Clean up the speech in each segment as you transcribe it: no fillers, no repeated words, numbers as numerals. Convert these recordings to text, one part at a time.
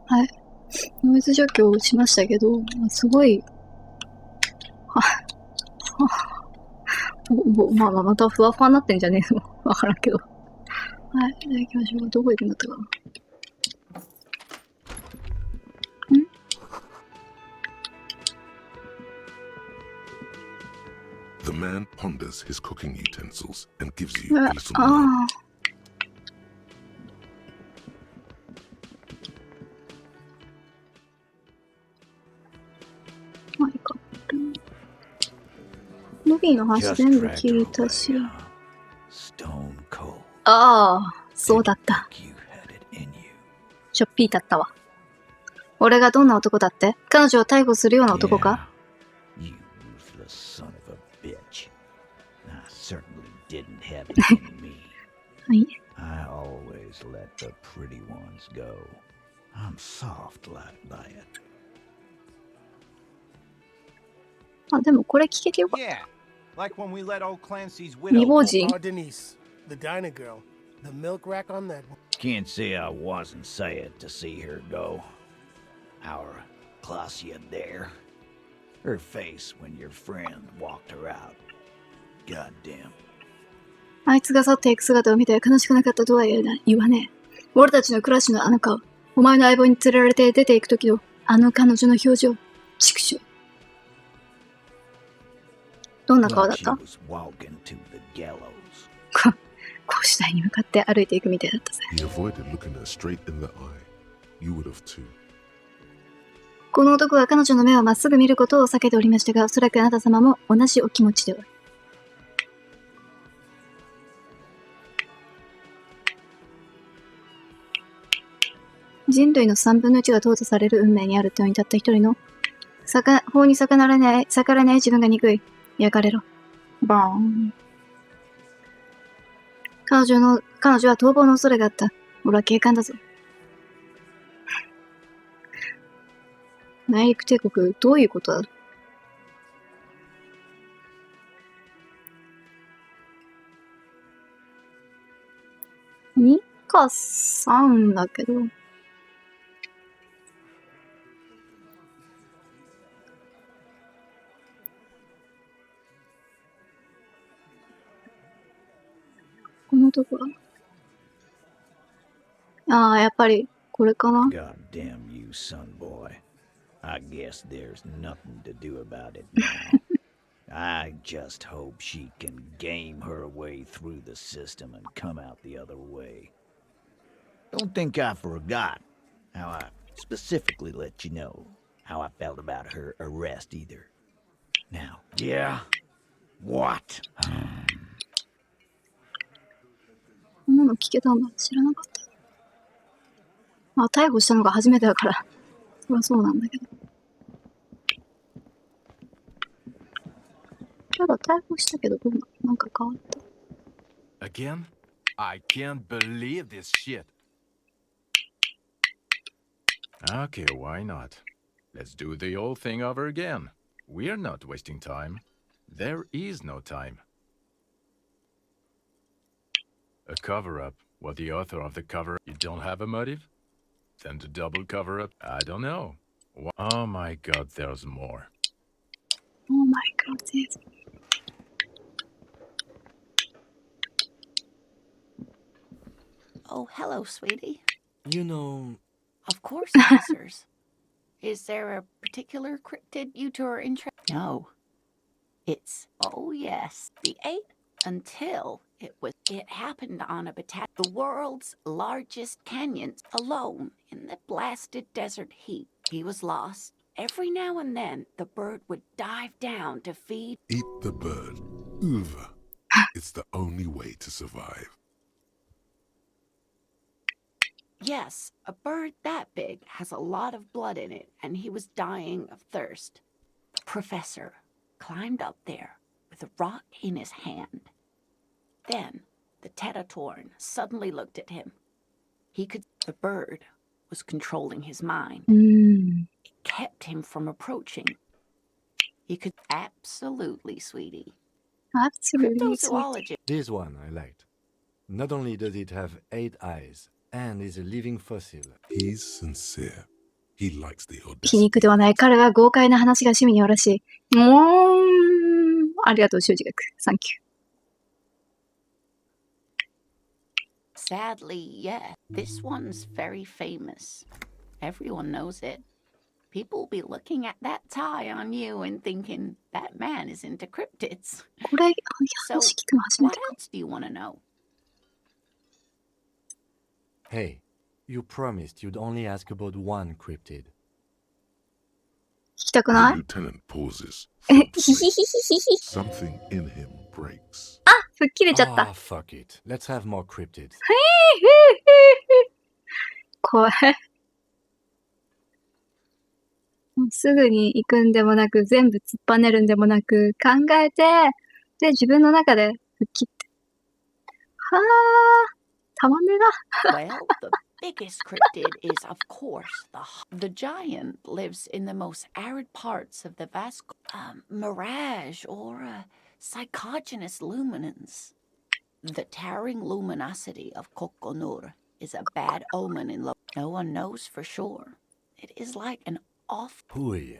はい。ノイズ除去をしましたけど、すごい、まあまたふわふわになってんじゃねえのわからんけど。はい。じゃあ行きましょう。どこ行くんだったかな。The man ponders his cooking utensils and gives you a little nod. まあいいか。ロビーの話全部聞いたし。ああ、そうだった。ちょっぴーだったわ。俺がどんな男だって？彼女を逮捕するような男か？はい。あ、でもこれ聞けてよかった。未亡人。The diner girl, the milk rack on that one. Can't say I wasn't sad to see her go. Our Clausia there. Her face when your friend walked her out. Goddamn. あいつが去っていく姿を見て悲しくなかったとは言わねえ。俺たちの暮らしのあの顔。お前の相棒に連れられて出ていく時のあの彼女の表情。畜生。どんな顔だった？こう次第に向かって歩いていくみたいだったぜ。この男は彼女の目をまっすぐ見ることを避けておりましたが、おそらくあなた様も同じお気持ちでおる。人類の3分の1が淘汰される運命にある問いに立った一人の法に逆らえない自分が憎い。焼かれろ。バーン。彼女は逃亡の恐れがあった。俺は警官だぞ。内陸帝国、どういうことだ？2か3だけど。このとこはああ、やっぱりこれかな。God damn you, son boy. I guess there's nothing to do about it now. I just hope she can game her way through the system and come out the other way. Don't think I forgot how I specifically let you know how I felt about her arrest either. Now, yeah, what? こんなの聞けたんだ。知らなかった。まあ、逮捕したのが初めてだから、そりゃそうなんだけど。ただ逮捕したけど、どうなんか変わった。Again? I can't believe this shit. Okay, why not? Let's do the old thing over again. We're not wasting time. There is no time. A cover-up. What the author of the cover? You don't have a motive? Then the double cover-up? I don't know. Oh my god, there's more. Oh my god, there's more. Oh, hello, sweetie. You know... Of course, officers. Is there a particular cryptid you two are interested in? No. It's... Oh, yes. The 8 until... It happened on a the world's largest canyons alone in the blasted desert heat. He was lost. Every now and then, the bird would dive down to feed. Eat the bird. Uva. It's the only way to survive. Yes, a bird that big has a lot of blood in it, and he was dying of thirst. The professor climbed up there with a rock in his hand. Then, the Tetatorn suddenly looked at him. The bird was controlling his mind. It kept him from approaching. He could... Absolutely, sweetie. Absolutely, Cryptozoology. This one I liked. Not only does it have 8 eyes, and is a living fossil. He's sincere. He likes the 皮肉 audacity. ではない。彼は豪快な話が趣味によらしい。ありがとう、修士学。サンキュー。Sadly, yeah, this one's very famous. Everyone knows it. People will be looking at that tie on you and thinking that man is into cryptids. これ、話聞くの初め What てか。 else do you want to know? Hey, you promised you'd only ask about one cryptid. 聞きたく The ない lieutenant pauses. ヒヒヒヒヒヒ。 Something in him breaks. 吹っ切れちゃった。 Ah, fuck it. Let's have more cryptids. 怖い。もうすぐに行くんでもなく、全部突っぱねるんでもなく、考えて、で、自分の中で吹っ切って。はあ、たまんねえな。 Well, the biggest cryptid is, of course, the giant lives in the most arid parts of the vast mirage or psychogenous luminance. The towering luminosity of Kokonur is a bad omen in no one knows for sure. It is like an off. Hooey.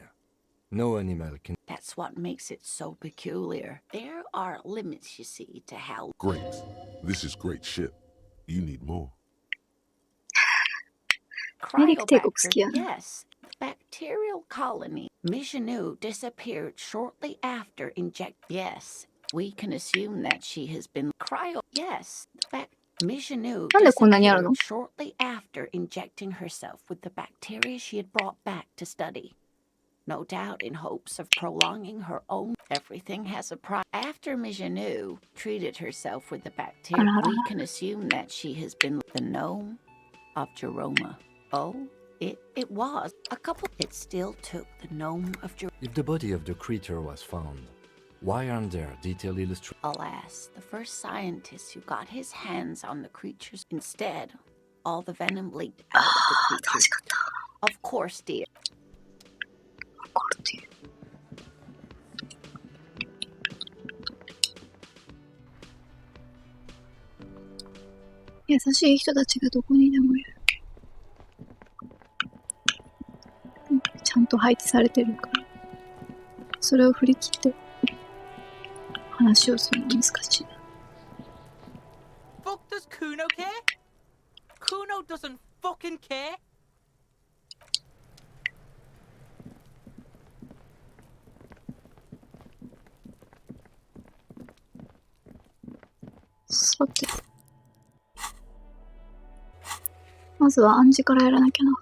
No animal can. That's what makes it so peculiar. There are limits, you see, to how Great. This is great shit. You need more. 大陸帝国好きやな。 Yes, the bacterial colony Mishinu disappeared shortly after inject. Yes, we can assume that she has been cryo. Yes, Mishinu なんでこんなにあるの？ disappeared shortly after injecting herself with the bacteria she had brought back to study. No doubt in hopes of prolonging her own. Everything has a price. After Mishinu treated herself with the bacteria, we can assume that she has been the gnome of Jeroma. Oh, it was a couple. It still took the gnome of Jeroma. If the body of the creature was found, why aren't there detailed illustrations? Alas, the first scientist who got his hands on the creatures. Instead, all the venom leaked out of the 楽 creatures. しかった。 Of course, dear. 怒るっていう。優しい人たちがどこにでもいる。ちゃんと配置されてるから。それを振り切って話をするの難しいな。 Fuck does Kuno care? Kuno doesn't fucking care. さて。まずは暗示からやらなきゃな。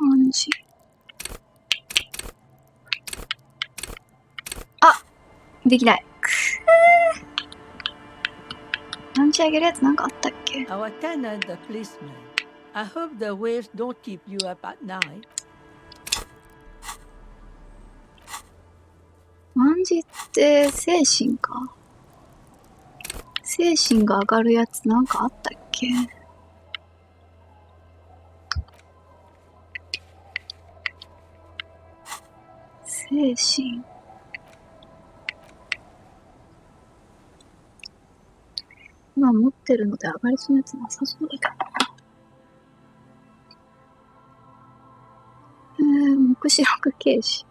暗示。あ！できない。くー。暗示あげるやつなんかあったっけ？ Our tenant, the policeman. I hope the waves don't keep you up at night. 暗示って精神か。精神が上がるやつなんかあったっけ？精神。今持ってるので上がりそうなやつなさそうだけど。目視録軽視。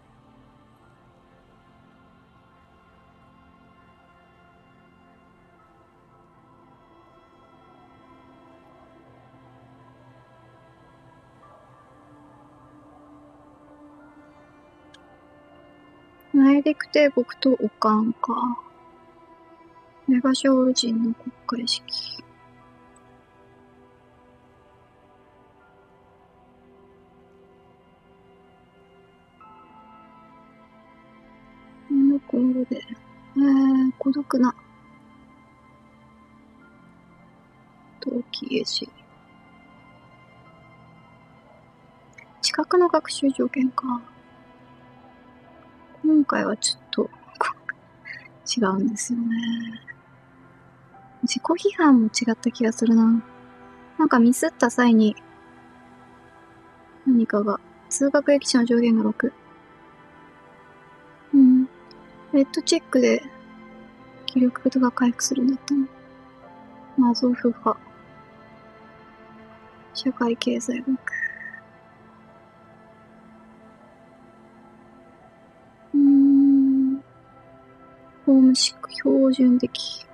内陸帝国とオカンか。メガショウ人の国家意識。こので、孤独な陶器絵師。知覚の学習条件か。今回はちょっと違うんですよね。自己批判も違った気がするな。なんかミスった際に何かが通学歴史の上限が6。レッドチェックで気力とか回復するんだったの。謎不破。社会経済学。ホームシック標準的。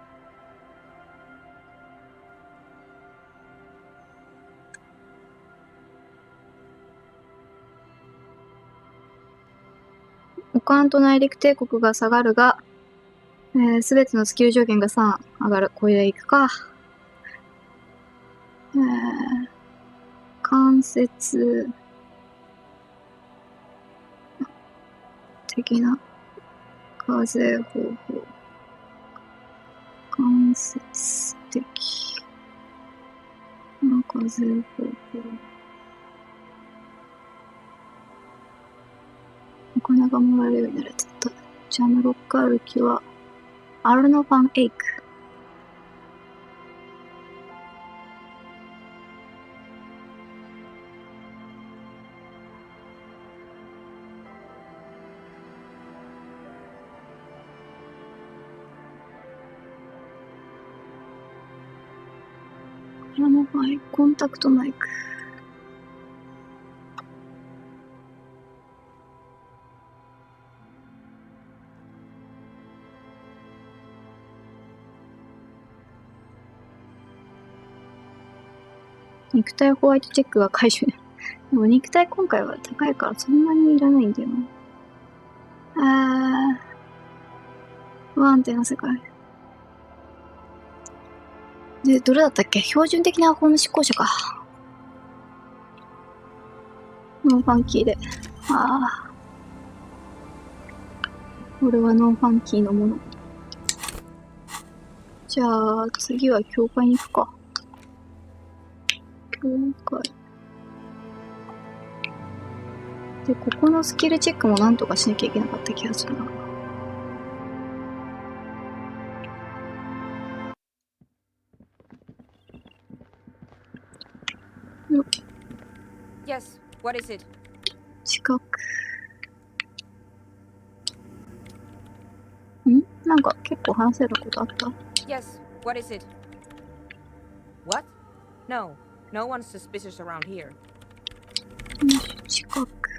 オカンと内陸帝国が下がるが、すべてのスキル条件が3上がる。これでいくか。関節的な風方法。間接的な風方法。お金がもらえるようになるやつだった。ジャムロック歩きは、アルノファンエイク。これの場合、コンタクトマイク。肉体ホワイトチェックが解除。でも肉体今回は高いからそんなにいらないんだよな。不安定な世界。で、どれだったっけ？標準的なホーム執行者か。ノンファンキーで。これはノンファンキーのもの。じゃあ、次は教会に行くか。教会。で、ここのスキルチェックもなんとかしなきゃいけなかった気がするな。Yes, what is it? 近く。なんか結構話せることあった？ Yes, what is it? What? No, no one's suspicious around here. 近く。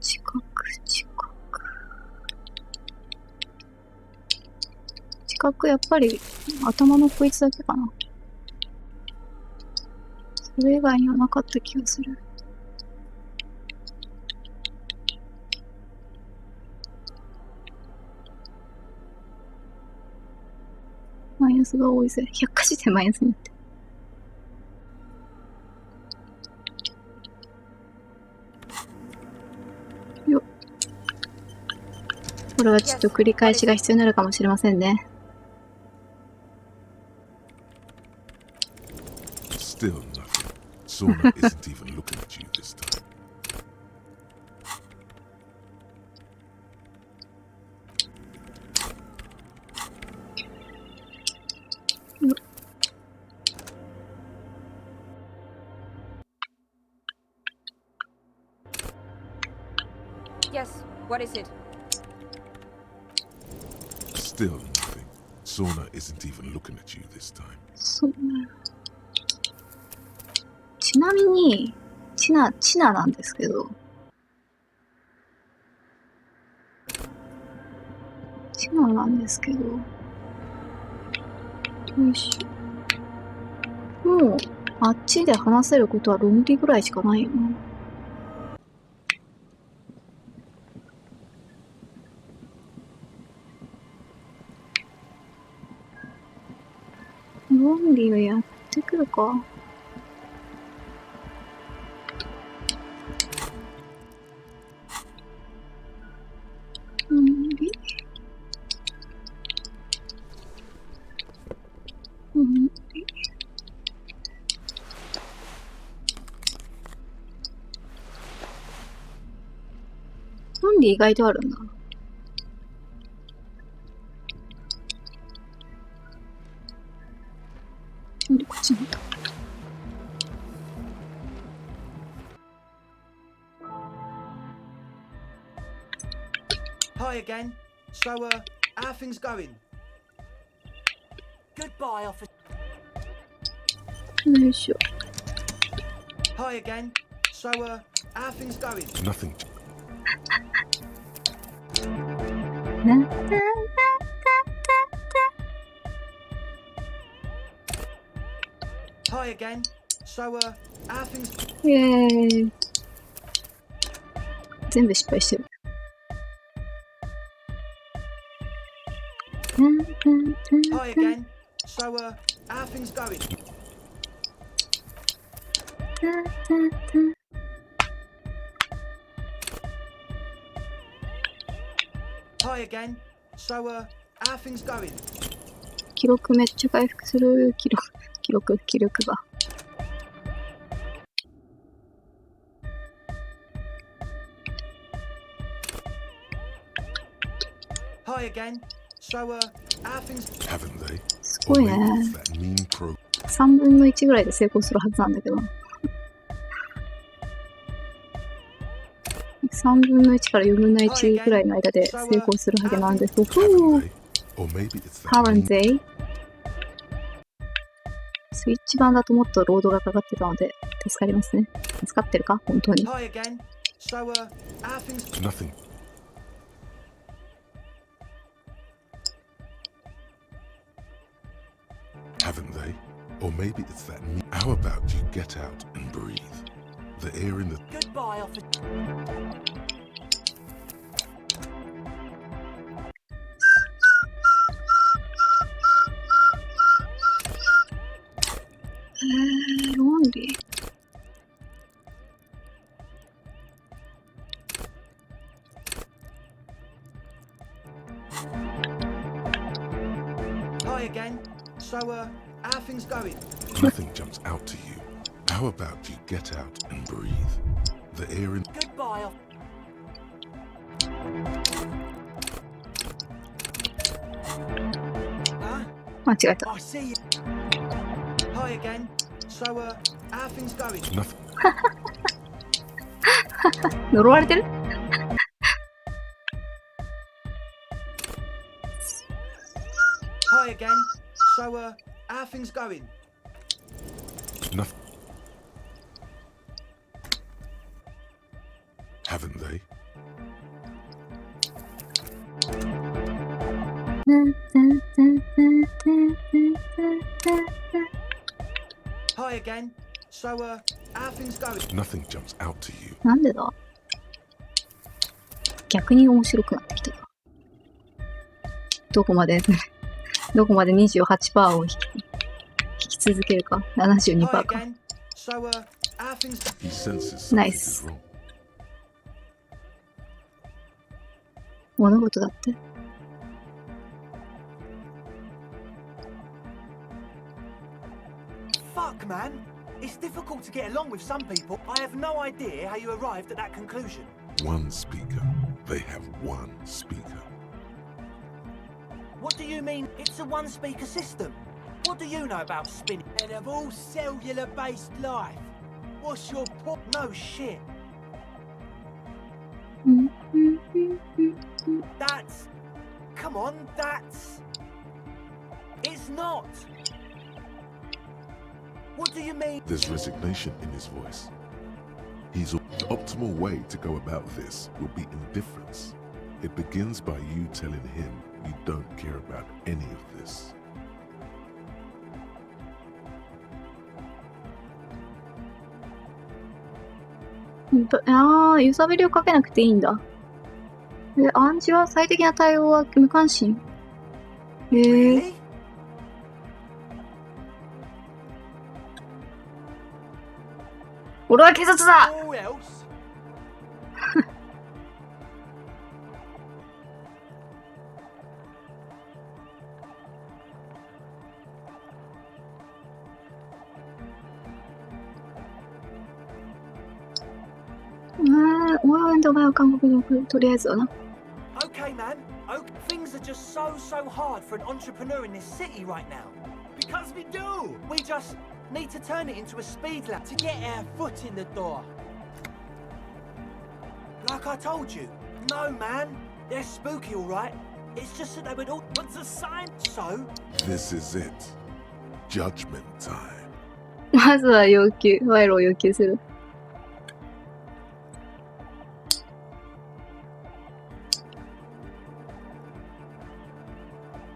近くやっぱり頭のこいつだけかな。それ以外にはなかった気がする。マイナスが多いぜ。百科事典マイナスになってる。よっ。これはちょっと繰り返しが必要になるかもしれませんね。Still nothing. Sona isn't even looking at you this time. Yes, what is it? Still nothing. Sona isn't even looking at you this time. そうね。ちなみに、チナなんですけど、よいしょ。もう、あっちで話せることは論理ぐらいしかないよな。論理をやってくるか。論理意外とあるんだ。なんでこっちなんだ。Hi again. So, How things going? Goodbye, officer. よいしょ。 Hi again. So, how things going? Nothing. な Hi again. So, how things... イエーイ。全部失敗してる。Hi again. So, how things going? Hi again. So, how things going? 記録めっちゃ回復する。記録が。Hi again. So, how things... Haven't they? すご Or いね。 maybe it's that mean pro. 3分の1ぐらいで成功するはずなんだけど。3分の1から4分の1ぐらいの間で成功するはずなんです。ふ Haven't ぅ they? Or maybe it's that Haven't mean... they? スイッチ版だともっとロードがかかってたので助かりますね。助かってるか本当に。 Hi again. So, how things... Nothing. Haven't they? Or maybe it's that mean... How about you get out and breathe? The air in the... Goodbye, officer. Lonely. Hi again. So, how things going? Nothing jumps out to you. How about you get out and breathe? The air in... Goodbye, officer. Huh? 間違えた。 I see you. Hi again. So, how things going? Nothing. 呪われてる Hi again. So, how things going? Nothing. Haven't they? Hi again. So, how things going? Nothing jumps out to you. なんでだ逆に面白くなってきた。どこまで28% を引き続けるか。72% Hi か。 again. So, how things... He senses something Nice. is wrong. 物事だって。Fuck, man. It's difficult to get along with some people. I have no idea how you arrived at that conclusion. One speaker. They have one speaker. What do you mean it's a one-speaker system? What do you know about spinning? And of all cellular-based life, what's your point? No shit. That's... Come on, that's... It's not. What do you mean? There's resignation in his voice. The optimal way to go about this will be indifference. It begins by you telling him you don't care about any of this.揺さぶりをかけなくていいんだ。暗示は最適な対応は無関心。Really? 俺は警察だ Who else? 俺はお前は韓国に送る。とりあえずはな。Okay, man. Okay. Things are just so hard for an entrepreneur in this city right now. Because we do. We just need to turn it into a speed lamp to get our foot in the door. Like I told you. No, man. They're spooky, all right. It's just that they would all. What's the sign? So? This is it. Judgment time. まずは要求、賄賂を要求する。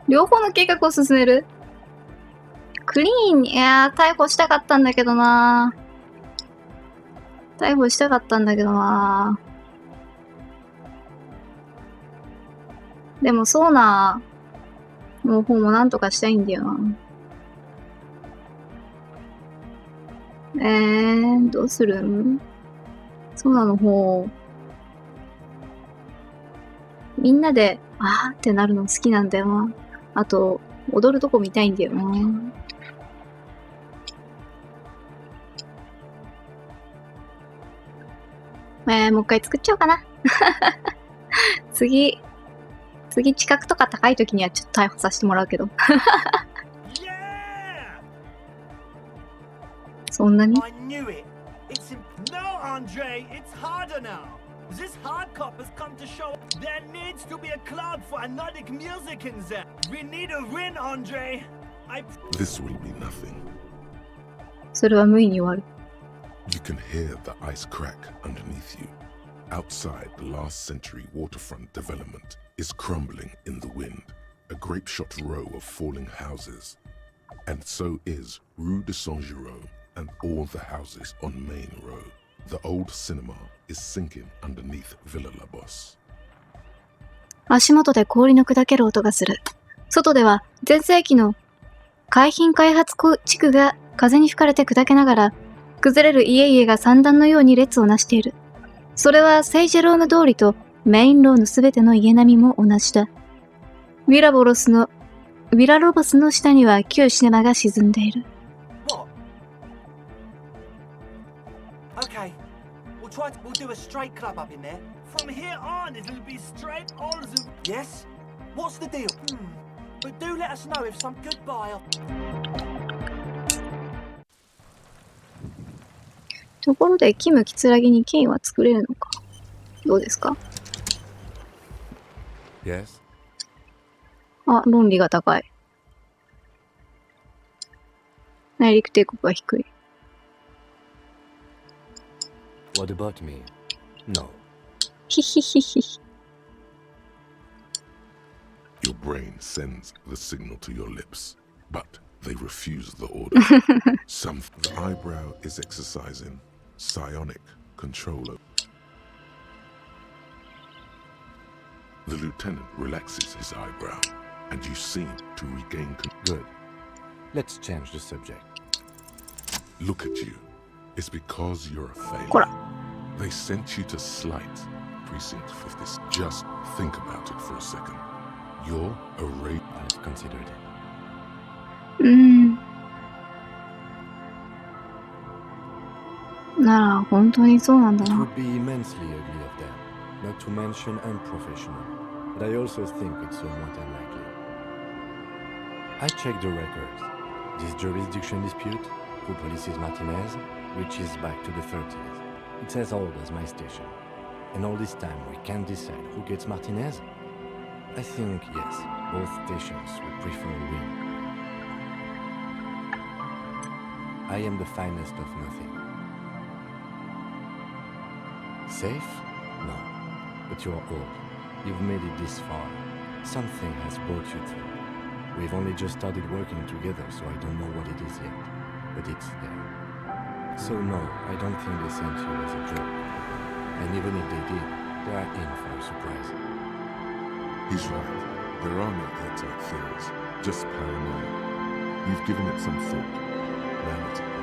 両方の計画を進める。クリーンに、いやー、逮捕したかったんだけどなー。逮捕したかったんだけどなー。でもそうなーの方もなんとかしたいんだよな。どうするん？そうなの方。みんなで、あーってなるの好きなんだよな。あと、踊るとこ見たいんだよな。もう一回作っちゃおうかな。次知覚とか高い時にはちょっと逮捕させてもらうけど。そんなに？ I knew it. No, Andre, it's harder now. This hard cop has come to show there needs to be a club for anodic music in there. We need a win, Andre. This will be nothing. それは無意に終わる。You can hear the ice crack underneath you. Outside, the last century waterfront development is crumbling in the wind. A grape-shot row of falling houses. And so is Rue de Saint-Jérôme and all the houses on Main Road. The old cinema is sinking underneath Villa La Bosse. 足元で氷の砕ける音がする。外では全盛期の海浜開発地区が風に吹かれて砕けながら、崩れる家々が三段のように列をなしている。それはセイジェローム通りとメインローのすべての家並みも同じだ。ウィラロボスの下には旧シネマが沈んでいる。What? Okay, we'll do a straight club up in there. From here on, it'll be straight all the. Yes? What's the deal? But do let us know if some goodbye. ところで、キム・キツラギに剣は作れるのか。どうですか？ Yes? あ、論理が高い。内陸帝国が低い。What about me? No. ひひひひ。Your brain sends the signal to your lips, but they refuse the order. The eyebrow is exercising psionic control. The lieutenant relaxes his eyebrow, and you seem to regain Good. Let's change the subject. Look at you. It's because you're a failure. こら。 They sent you to Slight, Precinct 50. Just think about it for a second. You're a rape. I've considered it. なら、本当にそうなんだ It な。 would be immensely ugly of them, not to mention unprofessional. But I also think it's somewhat unlikely. I checked the records. This jurisdiction dispute, who polices Martinez, reaches back to the 30s. It's as old as my station. And all this time we can't decide who gets Martinez? I think, yes, both stations would prefer a win. I am the finest of nothing. Safe? No. But you're old. You've made it this far. Something has brought you through. We've only just started working together, so I don't know what it is yet. But it's there. So no, I don't think they sent you as a joke. And even if they did, they are in for a surprise. He's right. There are no airtight theories, just paranoia. You've given it some thought. Now it's gone.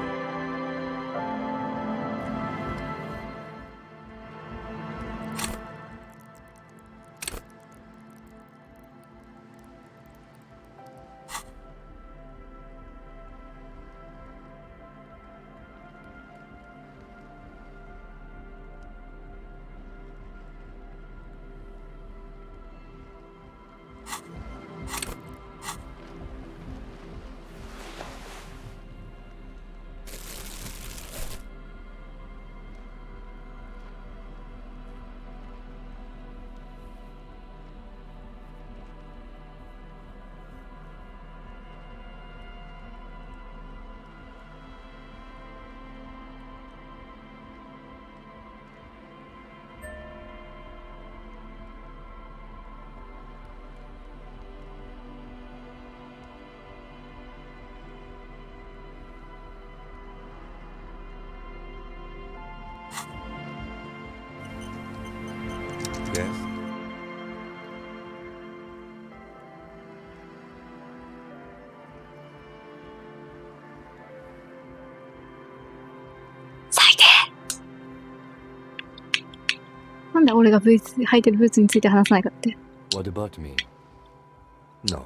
なんだ俺が履いてるブーツについて話さないかって。What about me? No.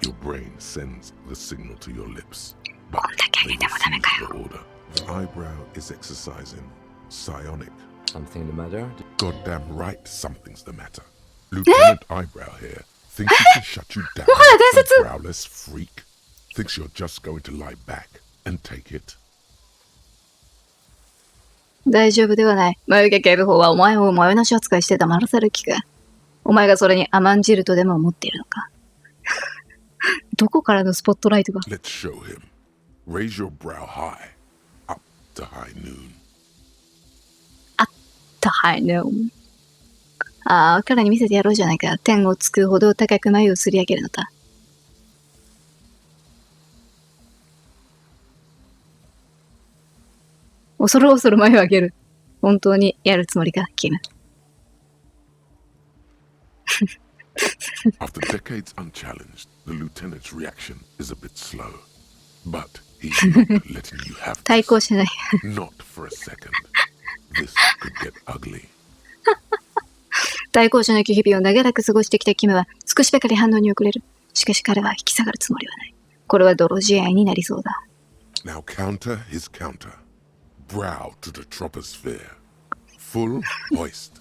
Your brain sends the signal to your lips, but they refuse the order. The eyebrow is exercising psionic. Something the matter? Goddamn right, something's the matter. Lieutenant Eyebrow here thinks he can shut you down, you browless freak. Thinks you're just going to lie back and take it. 大丈夫ではない。眉毛警部補はお前をマヨナシ扱いして黙らせる気か。お前がそれに甘んじるとでも思っているのか。どこからのスポットライトが。 Let's show him. Raise your brow high, up to high noon. Up to high noon. ああ、彼に見せてやろうじゃないか。天をつくほど高く眉をすり上げるのだ。恐る恐る眉を上げる。本当にやるつもりか、キム。After decades unchallenged, the lieutenant's reaction is a bit slow. But he's not letting you have 対抗しない。Not for a second. This could get ugly. 対抗しなき日々を長らく過ごしてきたキムは少しばかり反応に遅れる。しかし彼は引き下がるつもりはない。これは泥仕合になりそうだ。Now counter his counter. Brow to the troposphere. Full hoist.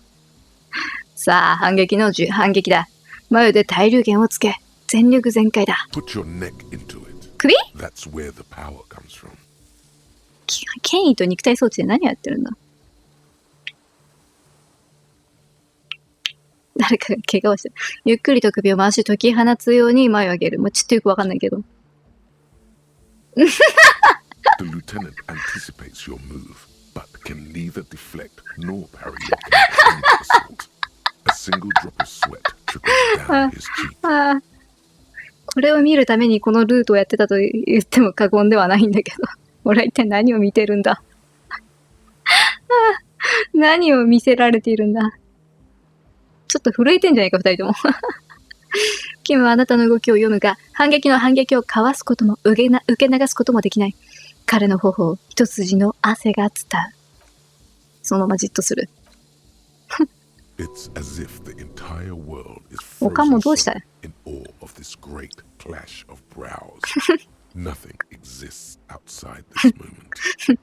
さあ、反撃だ。眉で対流弦をつけ、全力全開だ。Put your neck into it. 首？ That's where the power comes from. 権威と肉体装置で何やってるんだ？誰かが怪我をしてる。ゆっくりと首を回し解き放つように眉を上げる。もうちょっとよくわかんないけど。The lieutenant anticipates your move, but can neither deflect nor parry your assault. A single drop of sweat trickles down his cheek. これを見るためにこのルートをやってたと言っても過言ではないんだけど。俺は一体何を見てるんだ。何を見せられているんだ。ちょっと震えてんじゃないか、二人とも。キムはあなたの動きを読むが、反撃の反撃をかわすことも受け流すこともできない。彼の頬、一筋の汗が伝う。そのままじっとする。It's as if the entire world is 他もどうした in awe of this great clash of brows. Nothing exists outside this moment.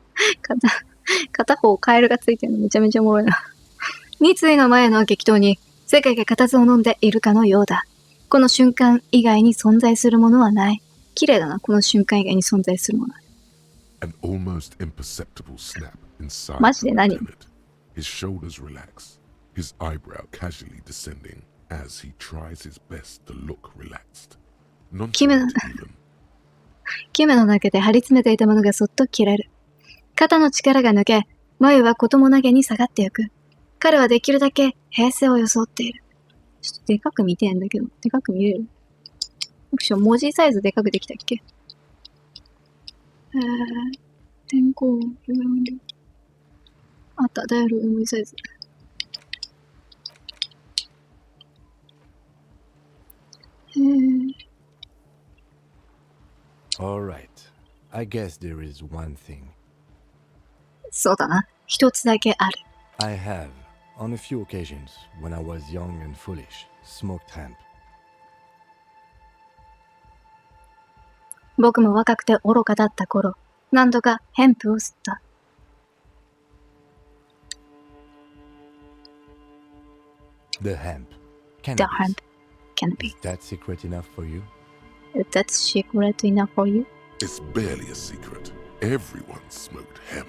片方カエルがついてるのめちゃめちゃおもろいな。二対の前の激闘に世界が固唾を飲んでいるかのようだ。この瞬間以外に存在するものはない。綺麗だな、この瞬間以外に存在するもの。An almost imperceptible snap inside マジで何？ His shoulders relax, his eyebrow casually descending as he tries his best to look relaxed. キムの中で張り詰めていたものがそっと切れる。肩の力が抜け、眉は子供投げに下がっていく。彼はできるだけ平静を装っている。ちょっとでかく見てんだけど、でかく見れる？文字サイズでかくできたっけ？天候、あった、ダイヤル文字サイズ。Alright. I guess there is one thing. そうだな。一つだけある。I have, on a few occasions, when I was young and foolish, smoked hemp. 僕も若くて愚かだった頃、何度かヘンプを吸った。The hemp. The hemp cannabis. Is that secret enough for you? Is that secret enough for you? It's barely a secret. Everyone smoked hemp.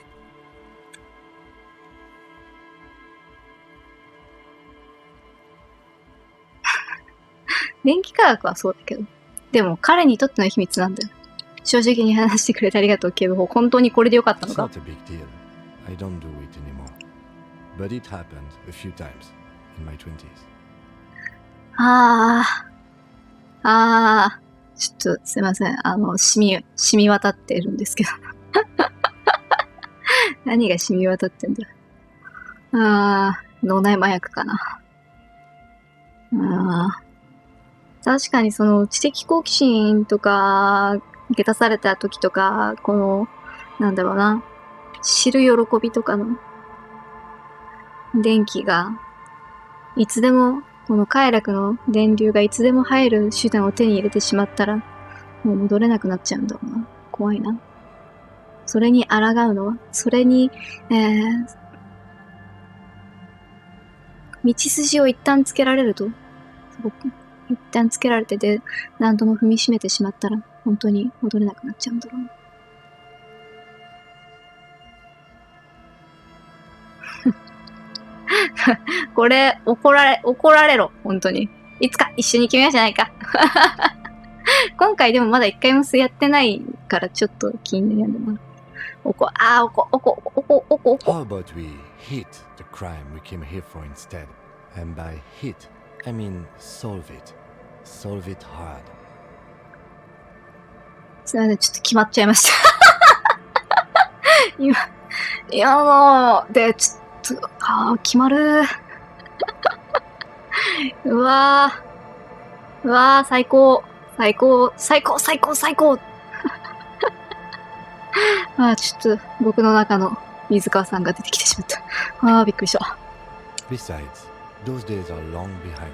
電気科学はそうだけど。でも彼にとっての秘密なんだよ。正直に話してくれてありがとう、警部補。本当にこれでよかったのか？ It's not a big deal. I don't do it anymore. But it happened a few times in my 20s. ちょっとすいません。染み渡ってるんですけど。何が染み渡ってんだ。脳内麻薬かな。確かにその知的好奇心とか、下駄された時とか、この、なんだろうな。知る喜びとかの電気が、いつでも、この快楽の電流がいつでも入る手段を手に入れてしまったら、もう戻れなくなっちゃうんだろうな。怖いな。それに抗うのは、それに、道筋を一旦つけられると、一旦つけられてで、何度も踏みしめてしまったら、本当に戻れなくなっちゃうんだろうな。これ、怒られろ、本当に。いつか一緒に決めようじゃないか。今回でもまだ一回もやってないからちょっと気になるな。How about we hit the crime we came here for instead? And by hit, I mean solve it. Solve it hard. すいません、ちょっと決まっちゃいました。今ので、ちょっと、決まる。うわー、最高。ちょっと、僕の中の水川さんが出てきてしまった。びっくりした。Besides, those days are long behind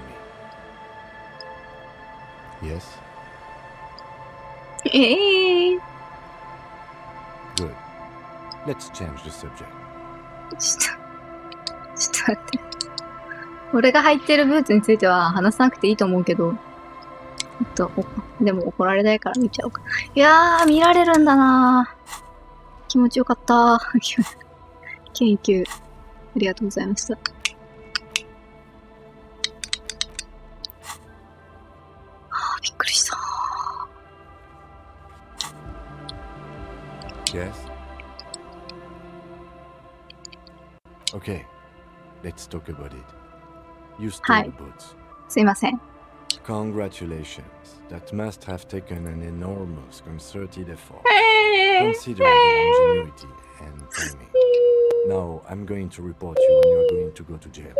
me. Yes? Good. Let's change the subject. ちょっと待って。俺が履いてるブーツについては話さなくていいと思うけど、でも怒られないから見ちゃおうか。いやー、見られるんだなー。気持ちよかったー。研究、ありがとうございました。びっくりしたー。Yes? Okay, let's talk about it. You stole the boots. すいません。Congratulations. That must have taken an enormous concerted effort, considering your ingenuity and timing. Now, I'm going to report you and you're going to go to jail.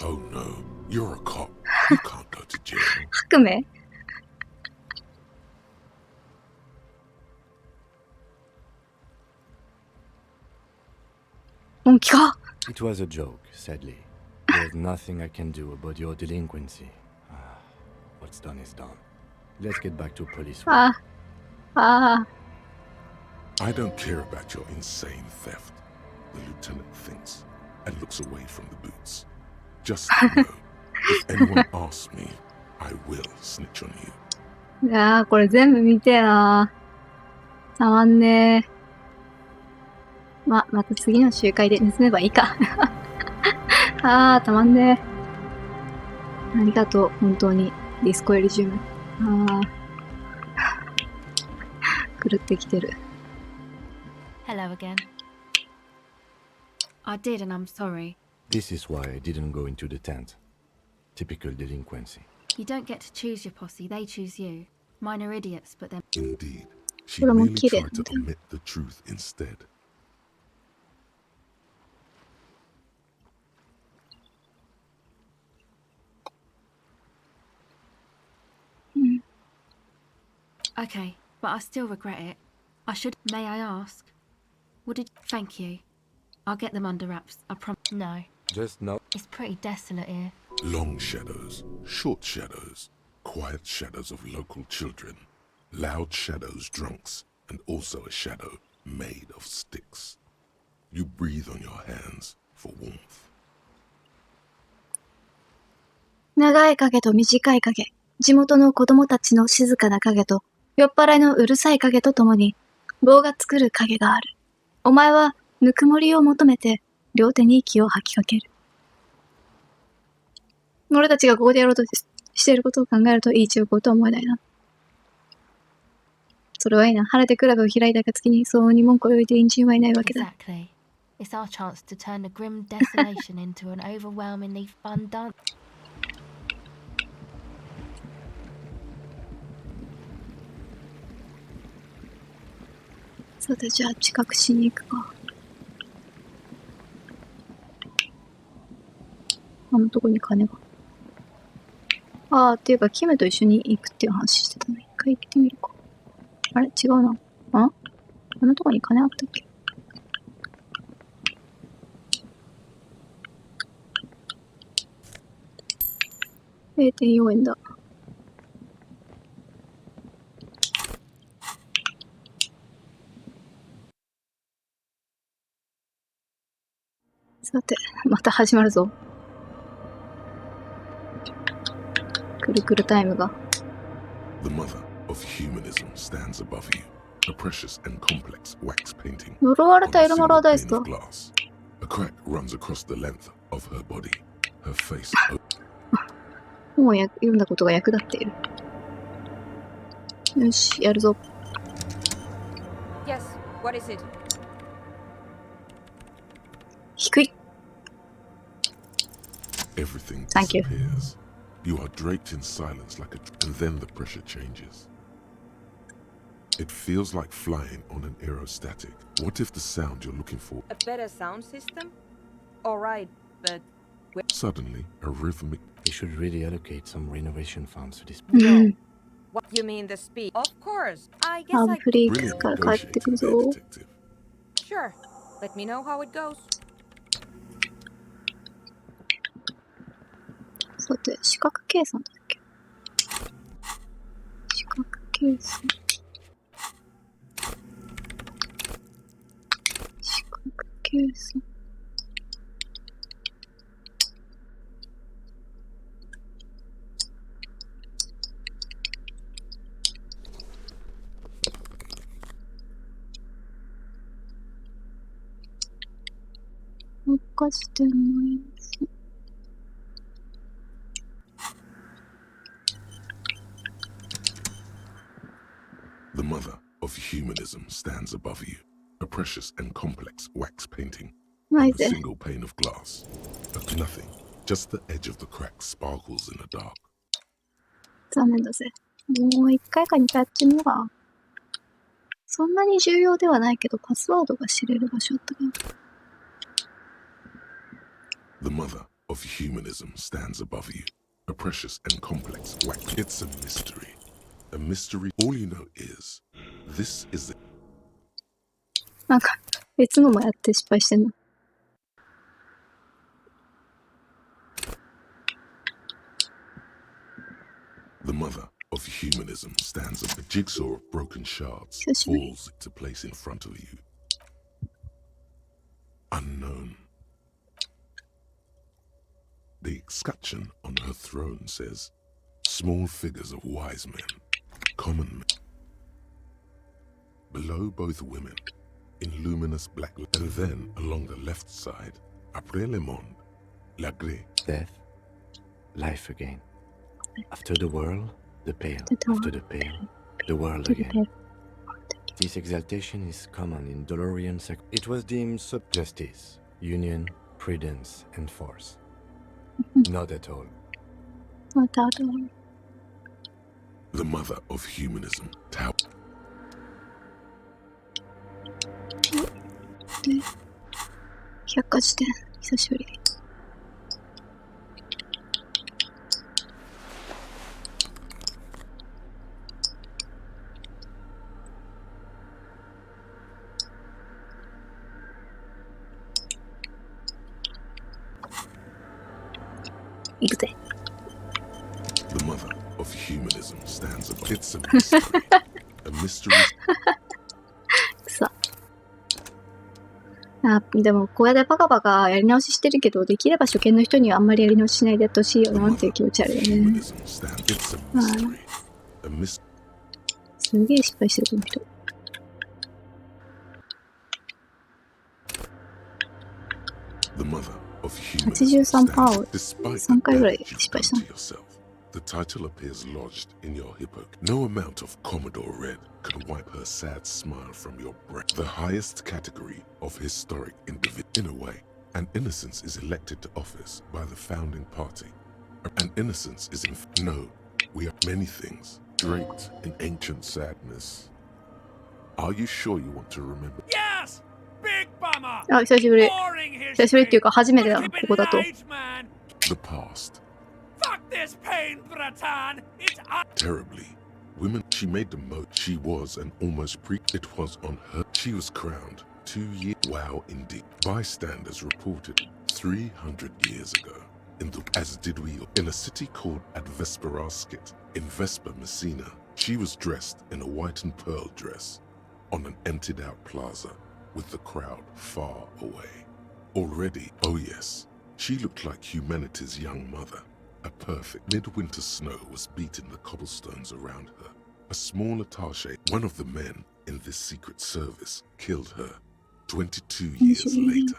Oh no, you're a cop. You can't go to jail. 白目本気か It was a joke, sadly. There's nothing I can do about your delinquency. What's done is done. Let's get back to police work. I don't care about your insane theft, the lieutenant thinks, and looks away from the boots. Just know, if anyone asks me, I will snitch on you. いやー、これ全部見てえなー。たまんねー。また次の集会で盗めばいいか。たまんねー。ありがとう、本当に。ディスコエリジウム。狂ってきてる。Hello again. I did and I'm sorry. This is why I didn't go into the tent. Typical delinquency. You don't get to choose your posse, they choose you. Mine are idiots, but they're... Indeed. She merely tried to omit the truth instead. Okay, but I still regret it. I should... May I ask? What did... Thank you. I'll get them under wraps, I promise. No. Just no. It's pretty desolate here. Long shadows, short shadows, quiet shadows of local children, loud shadows drunks, and also a shadow made of sticks. You breathe on your hands for warmth. 長い影と短い影、地元の子供たちの静かな影と、酔っ払いのうるさい影とともに、棒が作る影がある。お前は、ぬくもりを求めて、両手に息を吐きかける。俺たちがここでやろうとしていることを考えると、いい中高とは思えないな。それはいいな。晴れてクラブを開いた暁に、騒音に文句を言うて隣人はいないわけだ。Exactly. It's our chance to turn the grim desolation into an overwhelmingly fun dance. さて、じゃあ、近くしに行くか。あのとこに金が。っていうか、キムと一緒に行くっていう話してたの。一回行ってみるか。あれ違うな。こんなとこに金あったっけ？ 0.4 円だ。さて、また始まるぞ。くるくるタイムが。The mother of humanism stands above you, a precious and complex wax painting. 呪われた on a エルマラー single ダイス pane だ。 of glass. A crack runs across the length of her body. Her face 本を読んだことが役立っている。よし、やるぞ。Yes, what is it? 低い。 everything Thank you. disappears. You are draped in silence like and then the pressure changes. It feels like flying on an aerostatic. What if the sound you're looking for? A better sound system? Alright, but... Suddenly, a rhythmic... They should really allocate some renovation funds to this. うん。 What you mean the speed? Of course. I guess ハーブ I... フリークス Brilliant から帰ってくる negotiating ぞ。 there, detective. Sure. Let me know how it goes. さて、四角計算だっけ？四角計算。四角計算。動かしてもいいです。The mother of humanism stands above you, a precious and complex wax painting まあい on い a ぜ。 single pane of glass. But nothing, just the edge of the crack sparkles in the dark. 残念だぜ。もう一回か二回やってみようか。そんなに重要ではないけど、パスワードが知れる場所だったから。The mother of humanism stands above you, a precious and complex wax. It's a mystery. A mystery. All you know is, this is the... なんか、別のもやって失敗してんの。The mother of humanism stands up. A jigsaw of broken shards Yes, you may. falls into place in front of you. Unknown. The escutcheon on her throne says, small figures of wise men, common men. Below both women, in luminous black, and then along the left side, après le monde, la gré. Death, life again. After the world, the pale. The dawn. After the pale, the world again. This exaltation is common in Dolorian It was deemed justice, union, prudence, and force. Not at all. またあと、 The mother of humanism, Tao. で、百科事典、久しぶり。行くぜ。 The mother of humanism stands above. It's a mystery. A mystery. さあ、でもこうやってバカバカやり直ししてるけど、できれば初見の人にはあんまりやり直ししないでやってほしいよ The なっていう mother 気持ちあ of るよね。 humanism stands. It's a mystery. A mystery. すげえ失敗してるこの人。 The mother of humanism 83% stands. Despite 3回ぐらい the damage 失敗 you've した done の。 to yourself, the title appears lodged in your hippo. No amount of Commodore Red can wipe her sad smile from your brain. The highest category of historic individual. In a way, an innocence is elected to office by the founding party. An innocence is in... No, we are many things, draped in ancient sadness. Are you sure you want to remember? Yes! Big bummer! あ、久しぶり。 Boring 久しぶりっていう history! か初めてだ、 Keep こ it こだと。 light, man! The past, Fuck this pain, Bratan! It's terribly, women. She made the most. She was an almost It was on her. She was crowned 2 years. Wow, indeed. Bystanders reported 300 years ago, as did we, in a city called Advesperaskit in Vespa, Messina. She was dressed in a white and pearl dress on an emptied out plaza with the crowd far away. Already, oh yes, she looked like humanity's young mother. A perfect midwinter snow was beating the cobblestones around her. A small attaché, one of the men in this secret service, killed her 22 years later.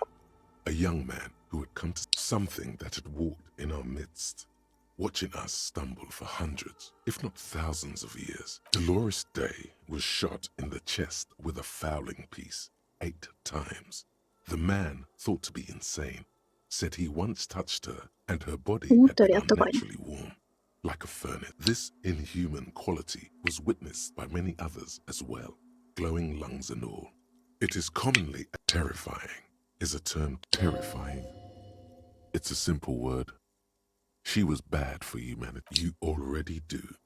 A young man who had come to something that had walked in our midst, watching us stumble for hundreds, if not thousands of years. Dolores Day was shot in the chest with a fowling piece 8 times. The man, thought to be insane, said he once touched her and her body had become naturally warm, like a furnace. This inhuman quality was witnessed by many others as well, glowing lungs and all. It is commonly terrifying, is a term terrifying. It's a simple word. She was bad for humanity. You already do.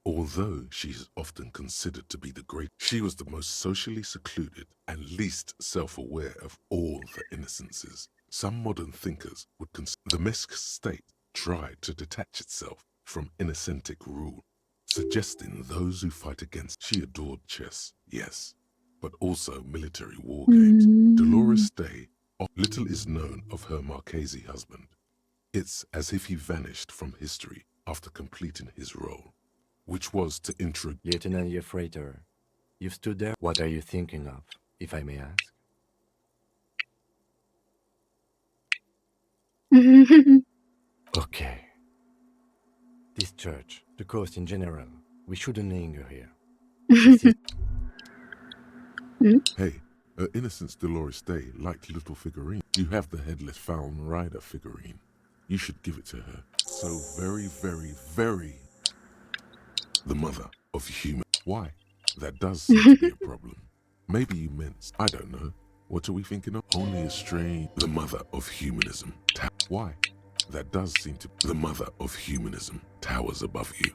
Although she is often considered to be the great, she was the most socially secluded and least self-aware of all the innocences. Some modern thinkers would consider the Mesk state tried to detach itself from innocentic rule, suggesting those who fight against. She adored chess, yes, but also military war games. Dolores Day, little is known of her Marchese husband. It's as if he vanished from history after completing his role, which was to introduce. Lieutenant Yefrater, you've stood there. What are you thinking of, if I may ask? Okay. This church, the coast in general, we shouldn't linger here. Hey, her Innocence Dolores Day liked little figurine. You have the headless Falcon Rider figurine. You should give it to her. So very, very, very... The mother of human... Why? That does seem to be a problem. Maybe you meant... I don't know. What are we thinking of? Only a strange... The mother of humanism. Why? That does seem to... The mother of humanism towers above you.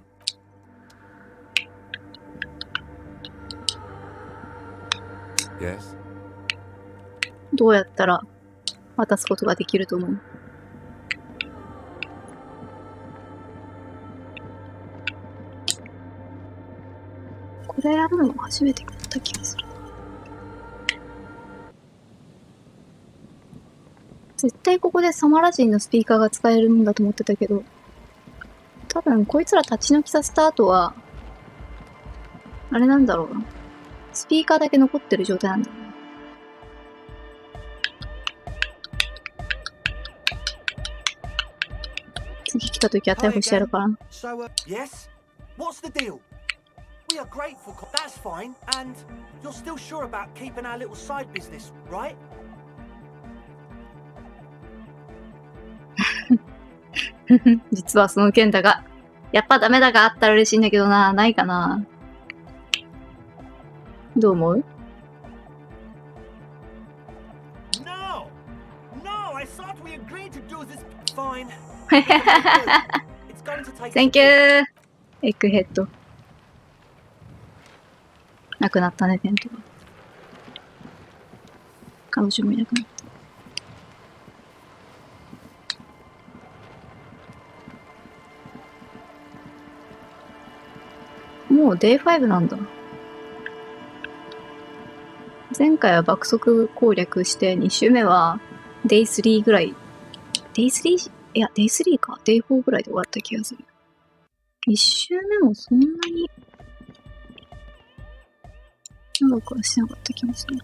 Yes? どうやったら渡すことができると思う？これやるのも初めてだった気がする。絶対ここでサマラ人のスピーカーが使えるんだと思ってたけど、多分こいつら立ち退きさせた後は、あれなんだろうな。スピーカーだけ残ってる状態なんだよね。次来た時は逮捕してやるからな。So, yes? What's the deal? We are grateful. That's fine. And you're still sure about keeping our little side business, right? 実はその件だが、やっぱダメだがあったら嬉しいんだけどな。ないかな。どう思う？ No! No! I thought we agreed to do this. Fine. It's going to take. Thank you! エッグヘッド。なくなったね、テントが。彼女もいなくなった。もう Day5 なんだ。前回は爆速攻略して2周目は Day3 ぐらい。Day3? いや、Day3 か。Day4 ぐらいで終わった気がする。1周目もそんなに長くはしなかった気がする。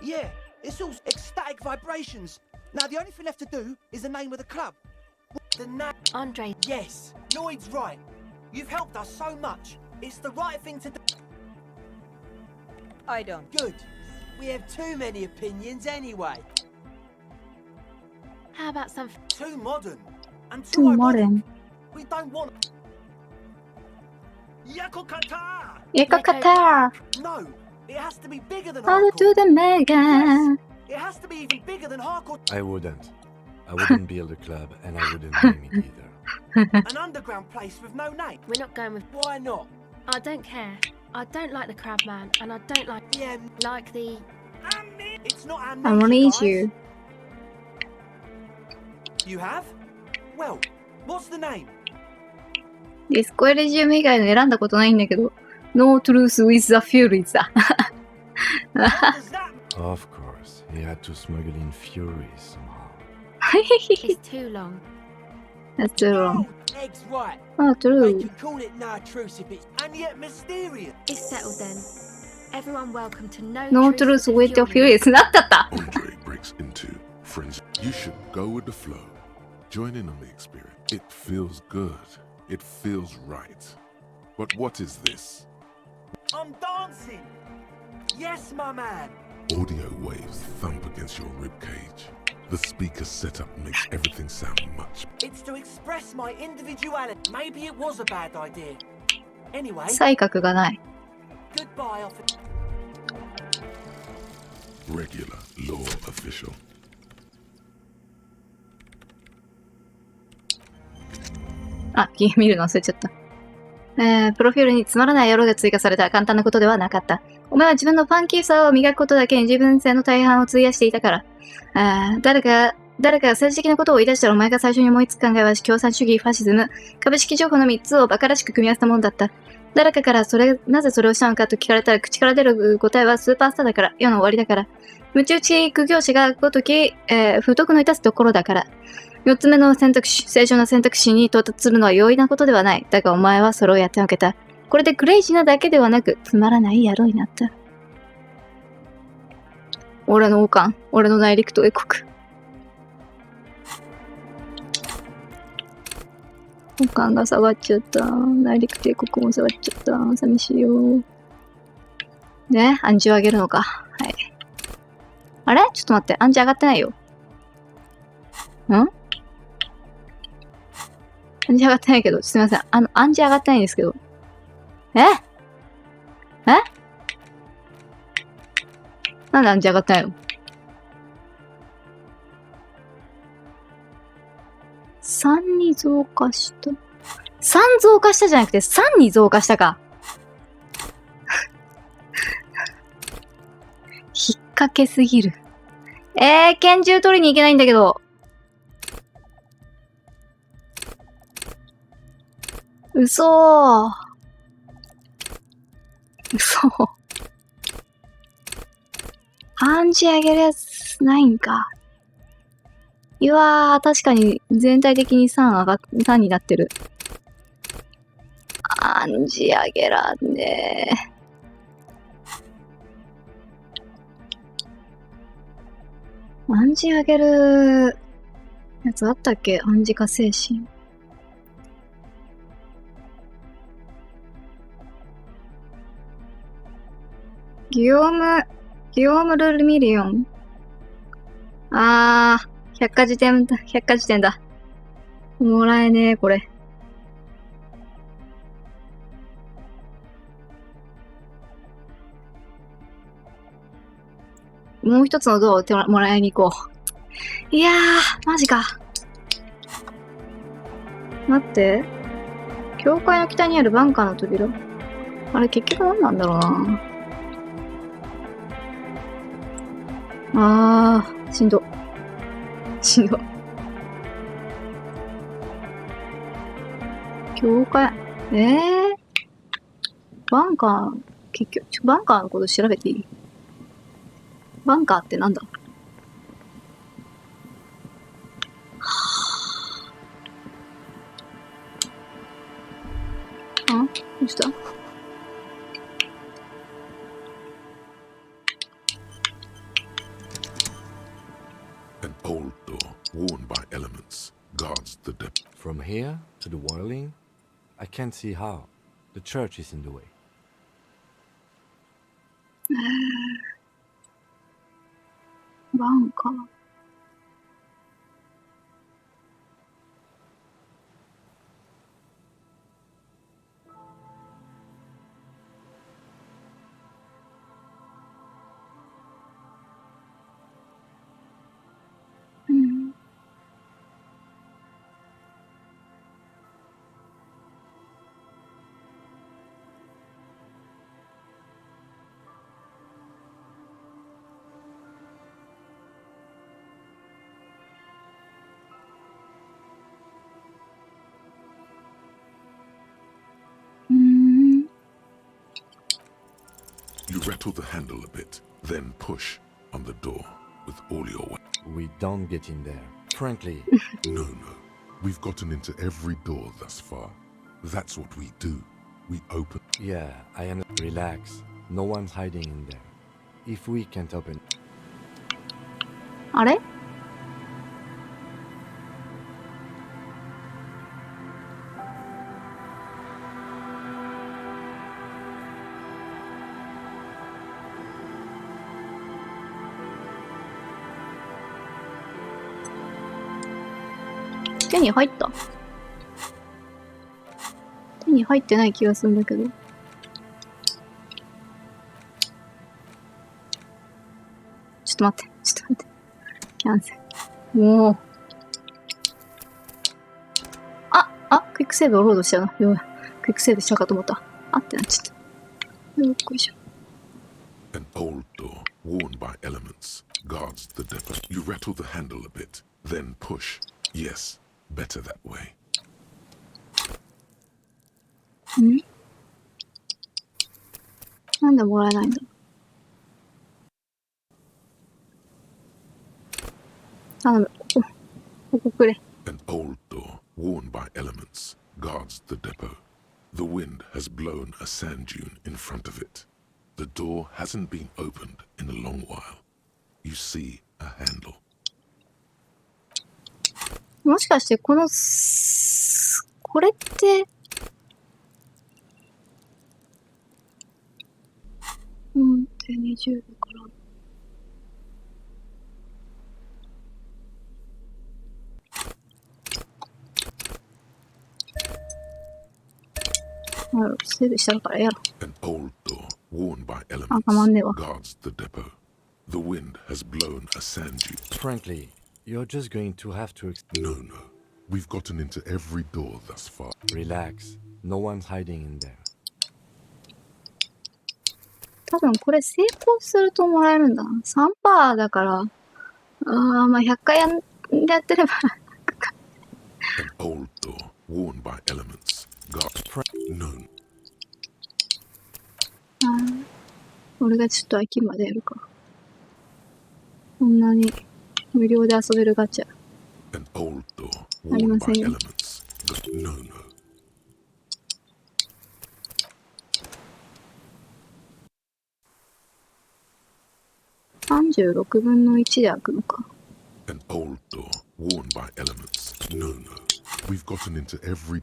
Yeah, it's all ecstatic vibrations. Now the only thing left to do is the name of the club. The name. Andre. Yes, Lloyd's right. You've helped us so much. It's the right thing to do. I don't. Good. We have too many opinions anyway. How about some... Too modern. And Too modern. We don't want... Yakokata! Yakokata! No, it has to be bigger than How hardcore. to the mega! Yes, it has to be even bigger than hardcore. I wouldn't. I wouldn't build a club and I wouldn't name it either. An underground place with no name. We're not going with. Why not? I don't care. I don't like the crab man, and I don't like Yeah, like the. it's not I amnesia, wanna eat guys. you. You have? Well, what's the name? ディスコエリジウム以外の選んだことないんだけど。No truth with the furies だ。What does that Of course, he had to smuggle in furies somehow. It's too long. That's too wrong. Egg's right. Oh, They true. can call it no truth if it's and yet mysterious. It's settled then. Everyone welcome to No, No Truth truth with the Furies. furies なっちゃった。 Andre breaks into frenzy. You should go with the flow. Join in on the experience. It feels good. It feels right. But what is this? I'm dancing. Yes, my man. Audio waves thump against your ribcage. The speaker setup makes everything sound much. It's to express my individuality. Maybe it was a bad idea. Anyway, 才覚がない。 goodbye, officer. Regular law official. あ、見るの忘れちゃった。プロフィールにつまらない野郎が追加された簡単なことではなかった。お前は自分のファンキーさを磨くことだけに自分性の大半を費やしていたから。誰かが政治的なことを言い出したらお前が最初に思いつく考えは共産主義、ファシズム、株式情報の3つを馬鹿らしく組み合わせたものだった。誰かからなぜそれをしたのかと聞かれたら口から出る答えはスーパースターだから、世の終わりだから。ムチ打ち苦行師がごとき、不徳の致すところだから。4つ目の選択肢、正常な選択肢に到達するのは容易なことではない。だがお前はそれをやってのけた。これでクレイジーなだけではなく、つまらない野郎になった。俺の王冠、俺の内陸と英国。王冠が下がっちゃった。内陸帝国も下がっちゃった。寂しいよ。で、暗示を上げるのか。はい。あれちょっと待って。暗示上がってないよ。暗示上がってないけど、すみません。暗示上がってないんですけど。なんで暗示上がってないの ?3 に増加した。3増加したじゃなくて3に増加したか。引っ掛けすぎる。拳銃取りに行けないんだけど。嘘。暗示上げるやつないんか。いやー、確かに全体的に3になってる。暗示上げらんねー。暗示上げるやつあったっけ？暗示か精神。ギオムルルミリオン。百科事典だ。もらえねえ、これ。もう一つのドアをもらいに行こう。いやー、マジか。待って。教会の北にあるバンカーの扉。あれ結局何なんだろうな。しんど。教会、バンカー、結局、バンカーのこと調べていい？バンカーってなんだ？どうした？ An old door, worn by elements, guards the depth. From here to the whirling, I can't see how. The church is in the way. バンカー。You rattle the handle a bit, then push on the door with all your weight. We don't get in there. Frankly, No. We've gotten into every door thus far. That's what we do. We open. yeah, I am. Relax. No one's hiding in there. If we can't open, あれ？手に入った？手に入ってない気がするんだけど。ちょっと待って。キャンセル。もう。クイックセーブをロードしたな。クイックセーブしたかと思った。ってなっちゃった。よっこいしょ。An old door, worn by elements, guards the depot. You rattle the handle a bit, then push. Yes, better that way. なんでもらえないんだ。頼む。ここくれ。An old door, worn by elements, guards the depot. The wind has blown a sand dune in front of it. The door hasn't been opened in a long while. You see a handle. もしかしてこれって、で20度から。セーブしたからやろ。 An old door, worn by かまんねえわ。 elements, guards the depot. The wind has blown a sand dune. frankly, you're just going to have to. No. We've gotten into every door thus far. Relax. No one's hiding in there. 多分これ成功するともらえるんだ。3% だから、まあ100回やってれば。An old door, worn by elements, known. 俺がちょっと秋までやるか。こんなに無料で遊べるガチャ。An old door, あり worn ま by せんよ。 elements. No. 36分の1で開くのか。 An old door, worn by elements. No. We've gotten into every.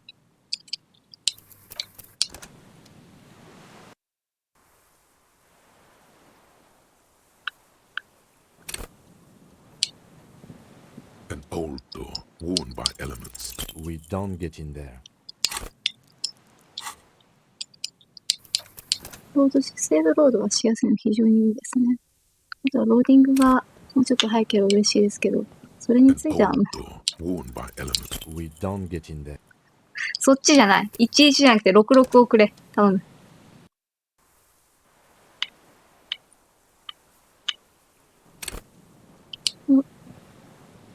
An old door, worn by elements. We don't get in there. セーブロードはしやすいの非常にいいですね。あとはローディングがもうちょっと早ければ嬉しいですけど、それについては、Worn by elements. We don't get in there. そっちじゃない。11じゃなくて66をくれ。頼む。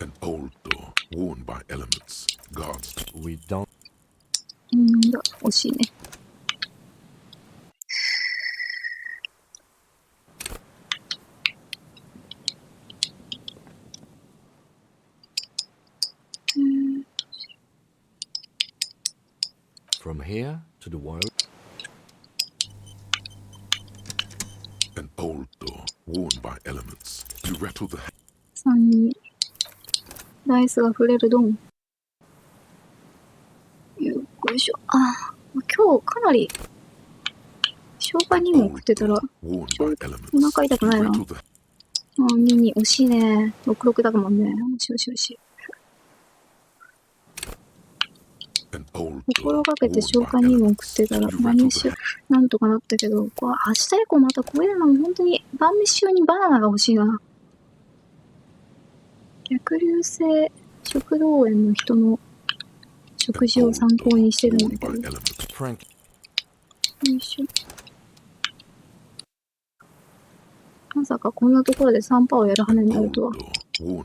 An old door, worn by elements. Guards. We don't. 惜しいね。From here to the world. An old door, worn by elements. You rattle the. 3にダイスが触れるドン。よっこいしょ。今日かなり消化にも食ってたらお腹痛くないな。2惜しいね。66だもんね。惜しい。心がけて消化にも食ってたら晩飯なんとかなったけど、これ明日以降またこういうのも本当に晩飯用にバナナが欲しいな。逆流性食道炎の人の食事を参考にしてるんだけど。よいしょ。まさかこんなところで3%をやる羽になるとは。惜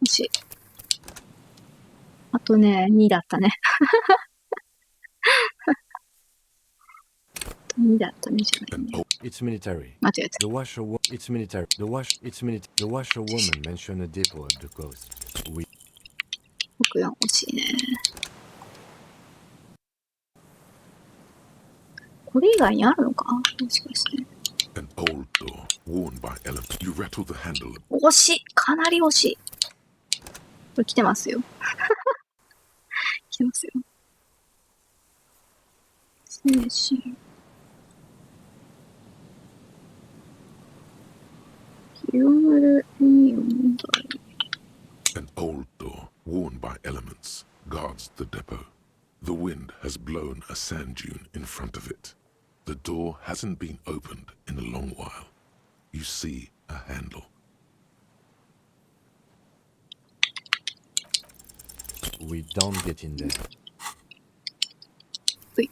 しい。あとね、2だったね。2だったねじゃないね。It's military. 間違えた。 The washerwoman. It's military. The washerwoman mentioned a depot at the coast. We. 僕4惜しいね。これ以外にあるのかもしかして。An old door, worn by elements. You rattle the handle. 惜しいかなり惜しい。これ来てますよ。来てますよ。精神。清丸エニオンだ。 An old door, worn by elements, guards the depot. The wind has blown a sand dune in front of it. The door hasn't been opened in a long while. You see a handle. We don't get in there. うい。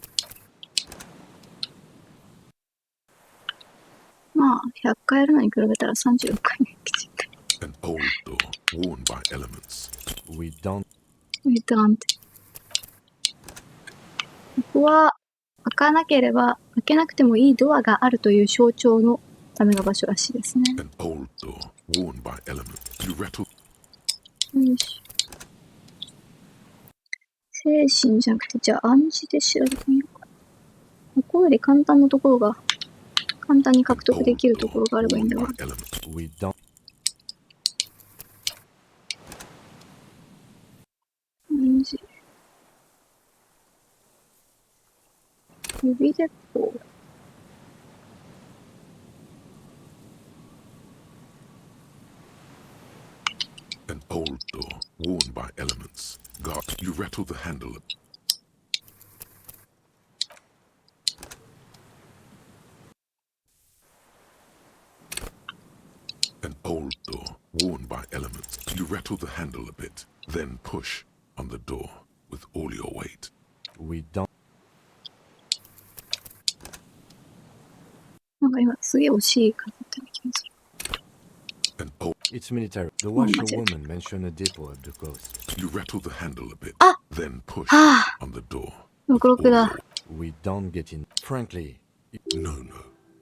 まあ、100回やるのに比べたら36回に来ちゃった。An old door, worn by elements. We don't. ここは開かなければ開けなくてもいいドアがあるという象徴のための場所らしいですね。An old door, worn by elements. You rattle. よし。精神じゃなくて、じゃあ暗示で調べてみようか。ここより簡単なところが、簡単に獲得できるところがあればいいんだが。We don't. 暗示。指鉄砲。An old door, worn by elements. Guard. You rattle the handle. An old door, worn by elements. You rattle the handle a bit, then push on the door with all your weight. We don't. なんか今すげえ惜しい感じだったような気がする。An old. It's military. The washerwoman mentioned a depot at the coast. You rattle the handle a bit, then push on the door. 66だ。We don't get in. Frankly. No.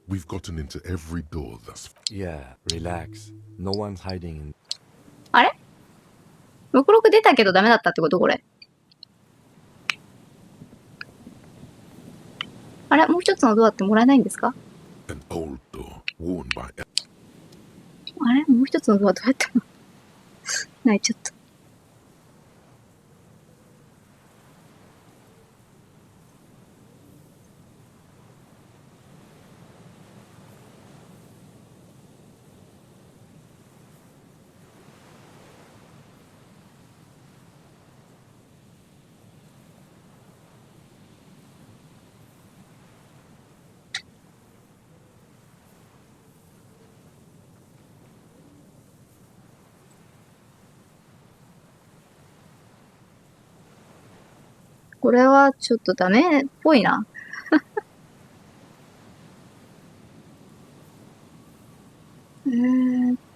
We've gotten into every door thus. Yeah, relax. No one's hiding in. あれ ?66 出たけどダメだったってことこれ。あれもう一つのドアってもらえないんですか An old door, worn by. あれもう一つのドアどうやったの泣いちゃった。これはちょっとダメっぽいな。思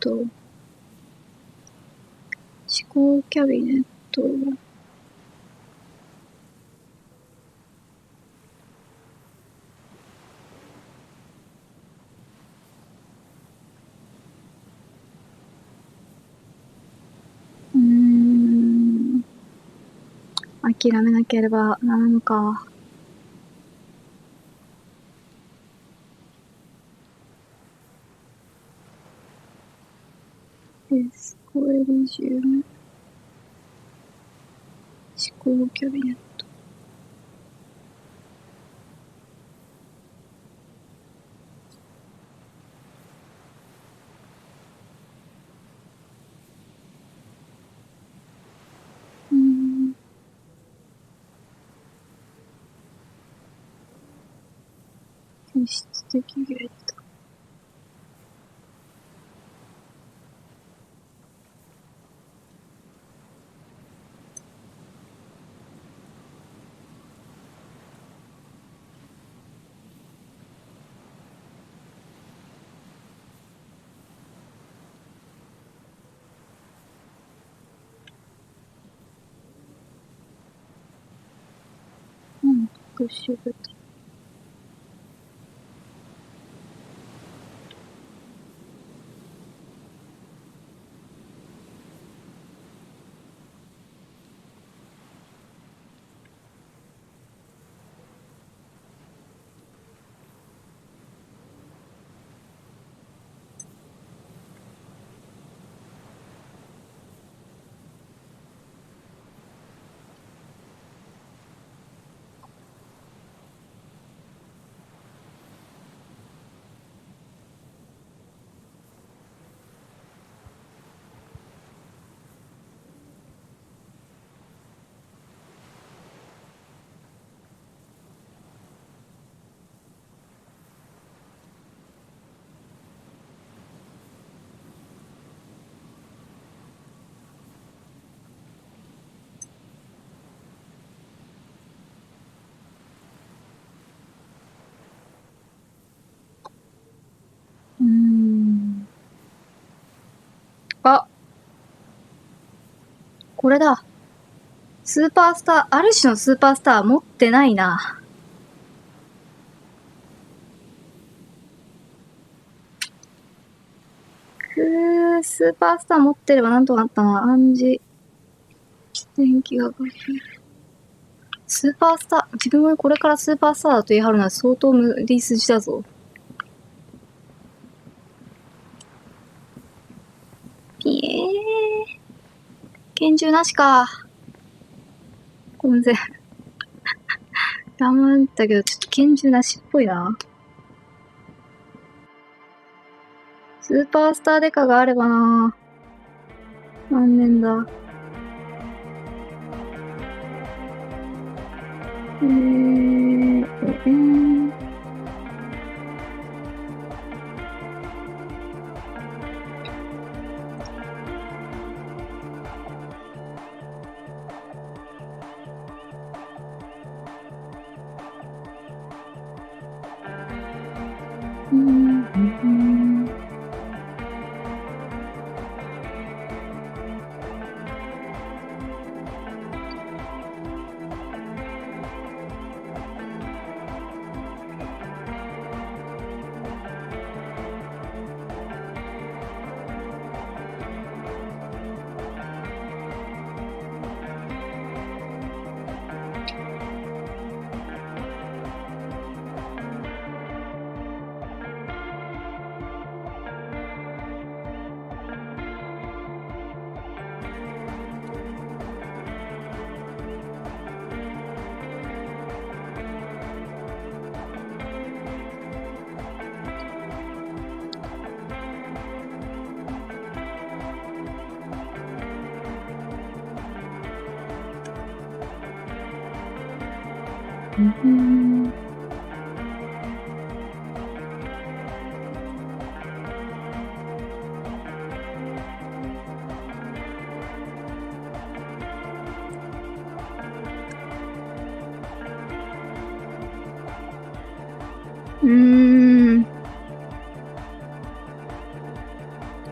考キャビネット。諦めなければならんのか。ディスコエリジウム。思考キャビネット。実質的ゲート。特殊部隊。あ、これだ。スーパースター、ある種のスーパースター持ってないな。スーパースター持ってればなんとかなったな。暗示。電気が。スーパースター、自分はこれからスーパースターだと言い張るのは相当無理筋だぞ。ピエー。拳銃なしか。全然。頑張ったけど、ちょっと拳銃なしっぽいな。スーパースターデカがあればな。残念だ。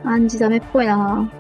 暗示ダメっぽいな。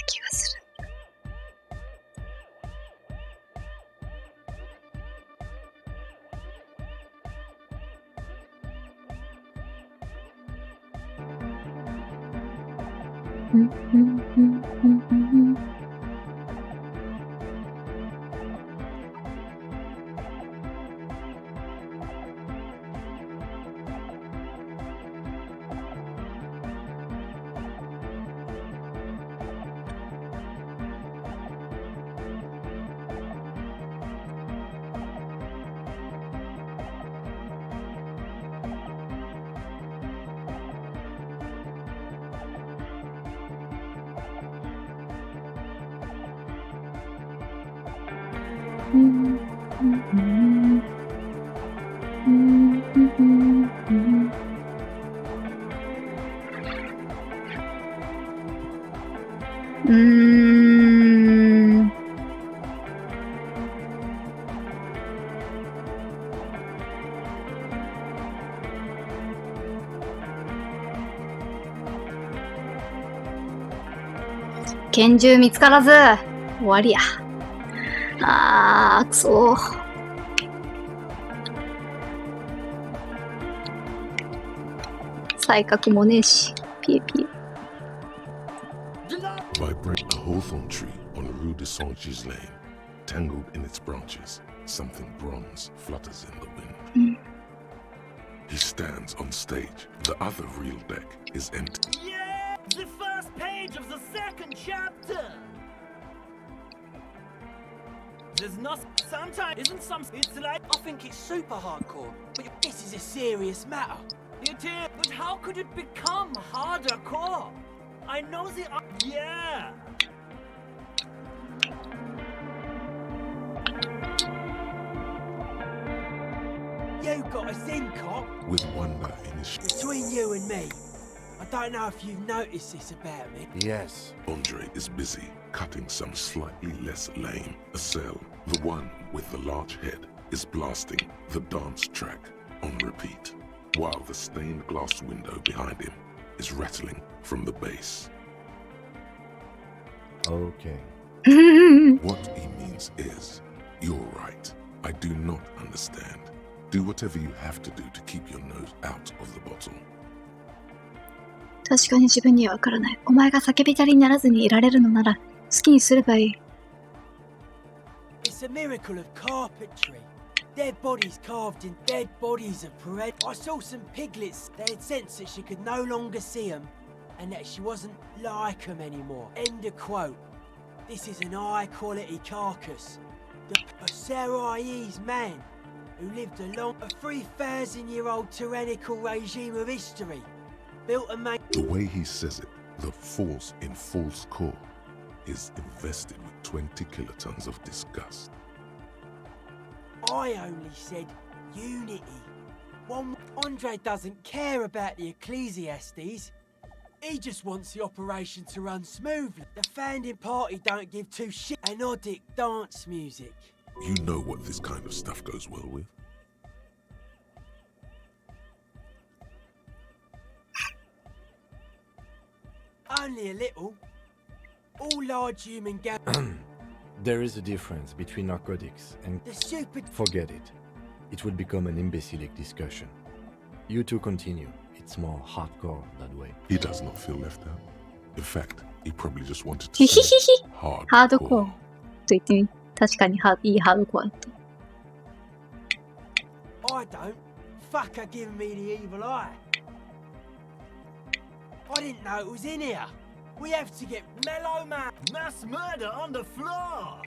気がする。拳銃見つからず終わりや。くそー。才覚もねえし。ピエピエ。Vibrate a hawthorn tree on Rue de Saint-Gilles Lane. Tangled in its branches, something bronze flutters in the wind. He stands on stage. The other real deck is empty. Yeah! The first page of the second chapter! there's not sometimes isn't some. It's like I think it's super hardcore, but this is a serious matter. It is, but how could it become hardcore? I know the yeah. You got a Zen cop With wonder in his between you and me. I don't know if you've noticed this about me. Yes. Andre is busy cutting some slightly less lame. A cell, the one with the large head, is blasting the dance track on repeat, while the stained glass window behind him is rattling from the bass. Okay. What he means is, you're right. I do not understand. Do whatever you have to do to keep your nose out of the bottle. 確かに自分にはわからない。お前が叫びたりにならずにいられるのなら、好きにすればいい。It's a miracle of carpentry. Dead bodies carved in dead bodies of parade. I saw some piglets. They had sensed that she could no longer see them and that she wasn't like them anymore. End of quote. This is an high-quality carcass. A Sarai's man who lived along a 3,000-year-old tyrannical regime of history. Built and made. The way he says it, the force in Fool's Core is invested with 20 kilotons of disgust. I only said unity. Andre doesn't care about the Ecclesiastes. He just wants the operation to run smoothly. The founding party don't give two shit. Anodic dance music. You know what this kind of stuff goes well with. Only a little. All large human There is a difference between narcotics and the super. forget it. It would become an imbecilic discussion. You two continue. It's more hardcore that way. He does not feel left out. In fact, he probably just wanted ヒ to ヒ say ヒヒ hardcore. ハードコアと言ってみ。確かにいいハードコアだった。I don't. Fuck her giving me the evil eye. I didn't know it was in here. We have to get mellow, man. Mass murder on the floor.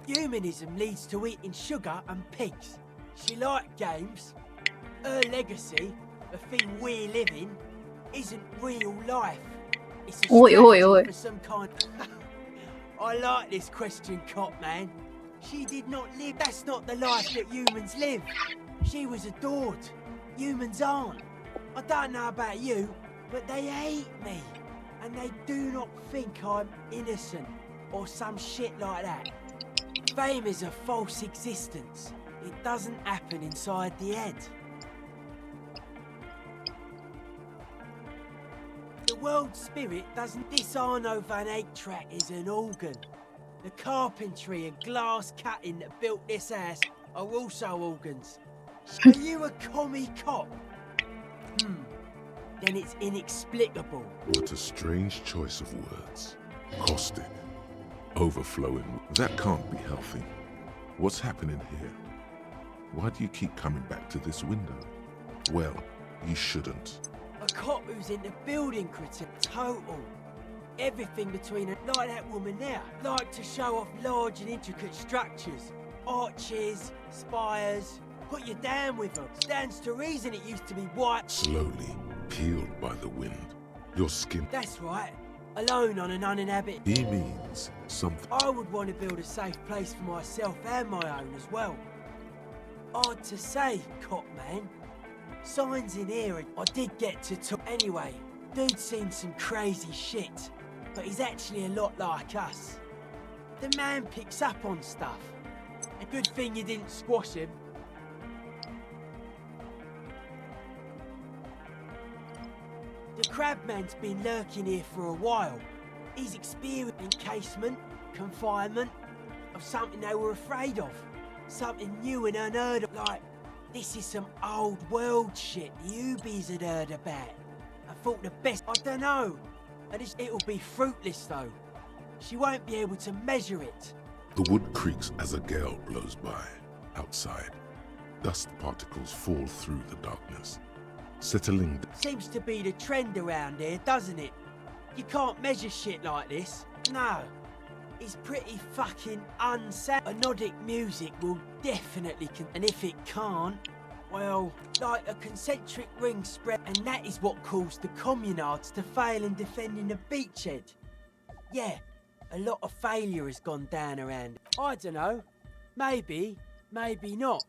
Humanism leads to eating sugar and pigs. She liked games. Her legacy, the thing we're living, isn't real life. It's a Oi, oi, oi. strategy for some kind. I like this question, cop man. She did not live. That's not the life that humans live. She was adored. Humans aren't. I don't know about you, but they hate me. And they do not think I'm innocent or some shit like that. Fame is a false existence. It doesn't happen inside the head. The world spirit doesn't. This Arno van Eyck track is an organ. The carpentry and glass cutting that built this house are also organs. Are you a commie cop? Then it's inexplicable. What a strange choice of words. Caustic. Overflowing. That can't be healthy. What's happening here? Why do you keep coming back to this window? Well, you shouldn't. A cop who's into building critique. Total. Everything between like that woman there. Like to show off large and intricate structures. Arches, spires. Put you down with them. Stands to reason it used to be white. Slowly peeled by the wind. Your skin. That's right. Alone on an uninhabited. He means something. I would want to build a safe place for myself and my own as well. Hard to say, cop man. Signs in here, and I did get to talk. Anyway, dude's seen some crazy shit, but he's actually a lot like us. The man picks up on stuff. A good thing you didn't squash him. The Crabman's been lurking here for a while. He's experienced encasement, confinement, of something they were afraid of. Something new and unheard of, like, this is some old world shit the Ubies had heard about. I thought the best, I don't know. It'll be fruitless though. She won't be able to measure it. The wood creaks as a gale blows by. Outside, dust particles fall through the darkness. Settling. Seems to be the trend around here, doesn't it? You can't measure shit like this. No. is pretty fucking unsound. Anodic music will definitely and if it can't, well, like a concentric ring spread, and that is what caused the communards to fail in defending the beachhead. Yeah, a lot of failure has gone down around. I don't know. Maybe, maybe not.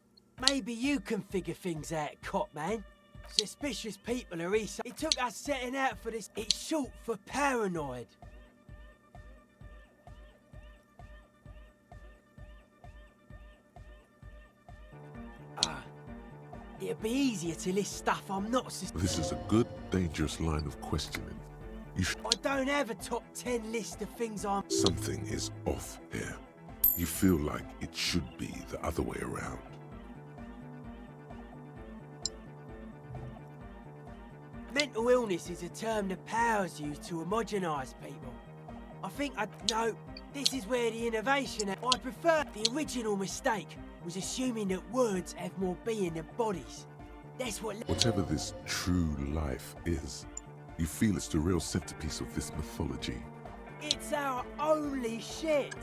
Maybe you can figure things out, cop man. Suspicious people are east. It took us setting out for this. It's short for paranoid. It'd be easier to list stuff I'm not. This is a good, dangerous line of questioning. I don't have a top 10 list of things I'm. Something is off here. You feel like it should be the other way around. Mental illness is a term the powers use to homogenize people. I think no, this is where the innovation. I prefer the original mistake was assuming that words have more being than bodies. That's what. Whatever this true life is, you feel it's the real centerpiece of this mythology. It's our only shit.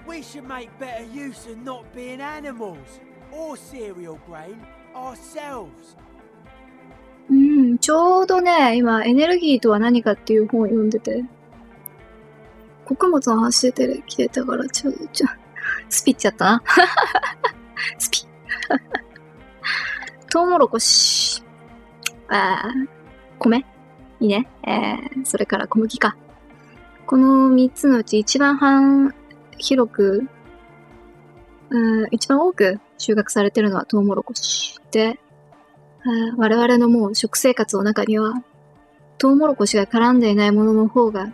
We should make better use of not being animals or cereal brain ourselves. ちょうどね、今エネルギーとは何かっていう本を読んでて、穀物の話出てきてたから、スピっちゃったな。スピ。トウモロコシ。米いいね。それから小麦か。この3つのうち一番広く、一番多く収穫されてるのはトウモロコシで、我々のもう食生活の中には、トウモロコシが絡んでいないものの方が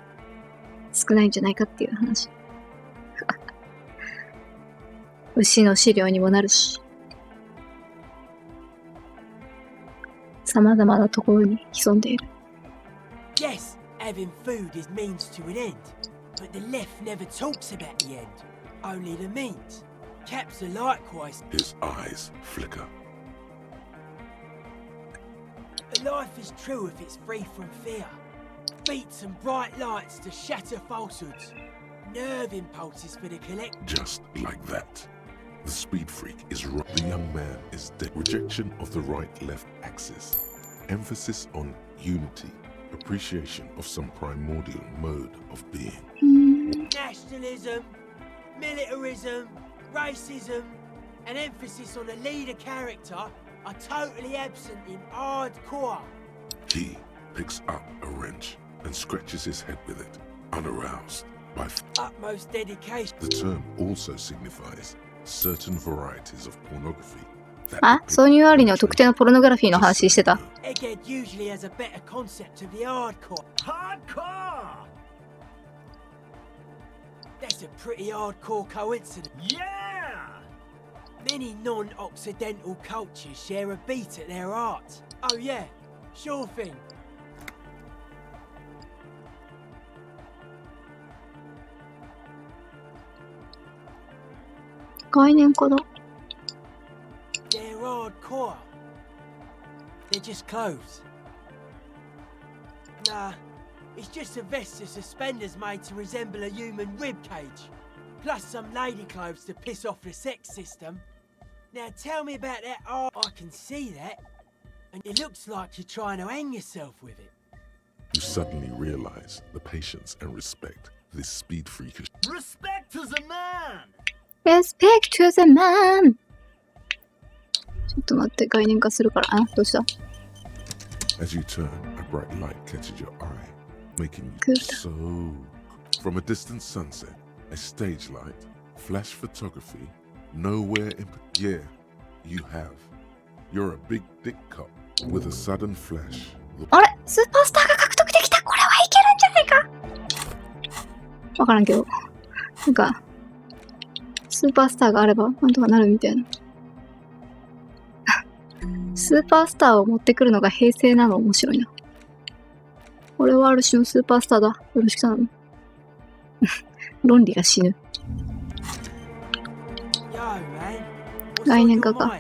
少ないんじゃないかっていう話。牛の飼料にもなるし、様々なところに潜んでいる。Yes, having food is means to an end, but the left never talks about the end, only the means. Caps are likewise. His eyes flicker. But life is true if it's free from fear. Beats and bright lights to shatter falsehoods. Nerve impulses for the collect. Just like that. The speed freak is right. The young man is dead. Rejection of the right-left axis. Emphasis on unity. Appreciation of some primordial mode of being. Nationalism, militarism, racism, and emphasis on a leader character are totally absent in hardcore. He picks up a wrench and scratches his head with it, unaroused by utmost dedication. The term also signifies certain varieties of pornography. 挿入ありの特定のポルノグラフィーの話してた。Egghead usually has a better concept of the hardcore. Hardcore! That's a pretty hardcore coincidence. Yeah! Many non-Occidental cultures share a beat at their art. Oh yeah, sure thing. They're hardcore. They're just clothes. Nah, it's just a vest of suspenders made to resemble a human ribcage. Plus some lady clothes to piss off the sex system. Now tell me about that art. I can see that. And it looks like you're trying to hang yourself with it. You suddenly realize the patience and respect this speed freak is. Respect to the man! Respect to the man! ちょっと待って、概念化するから。どうした？ As you turn, a bright light catches your eye, making you so. From a distant sunset, a stage light, flash photography, nowhere in. Yeah, you have. You're a big dick cop with a sudden flash. あれ？スーパースターが獲得できた。これはいけるんじゃないか。わからんけど、なんかスーパースターがあればなんとかなるみたいな。スーパースターを持ってくるのが平成なの面白いな。俺はある種のスーパースターだ。よろしく頼む。論理が死ぬ。概念化か。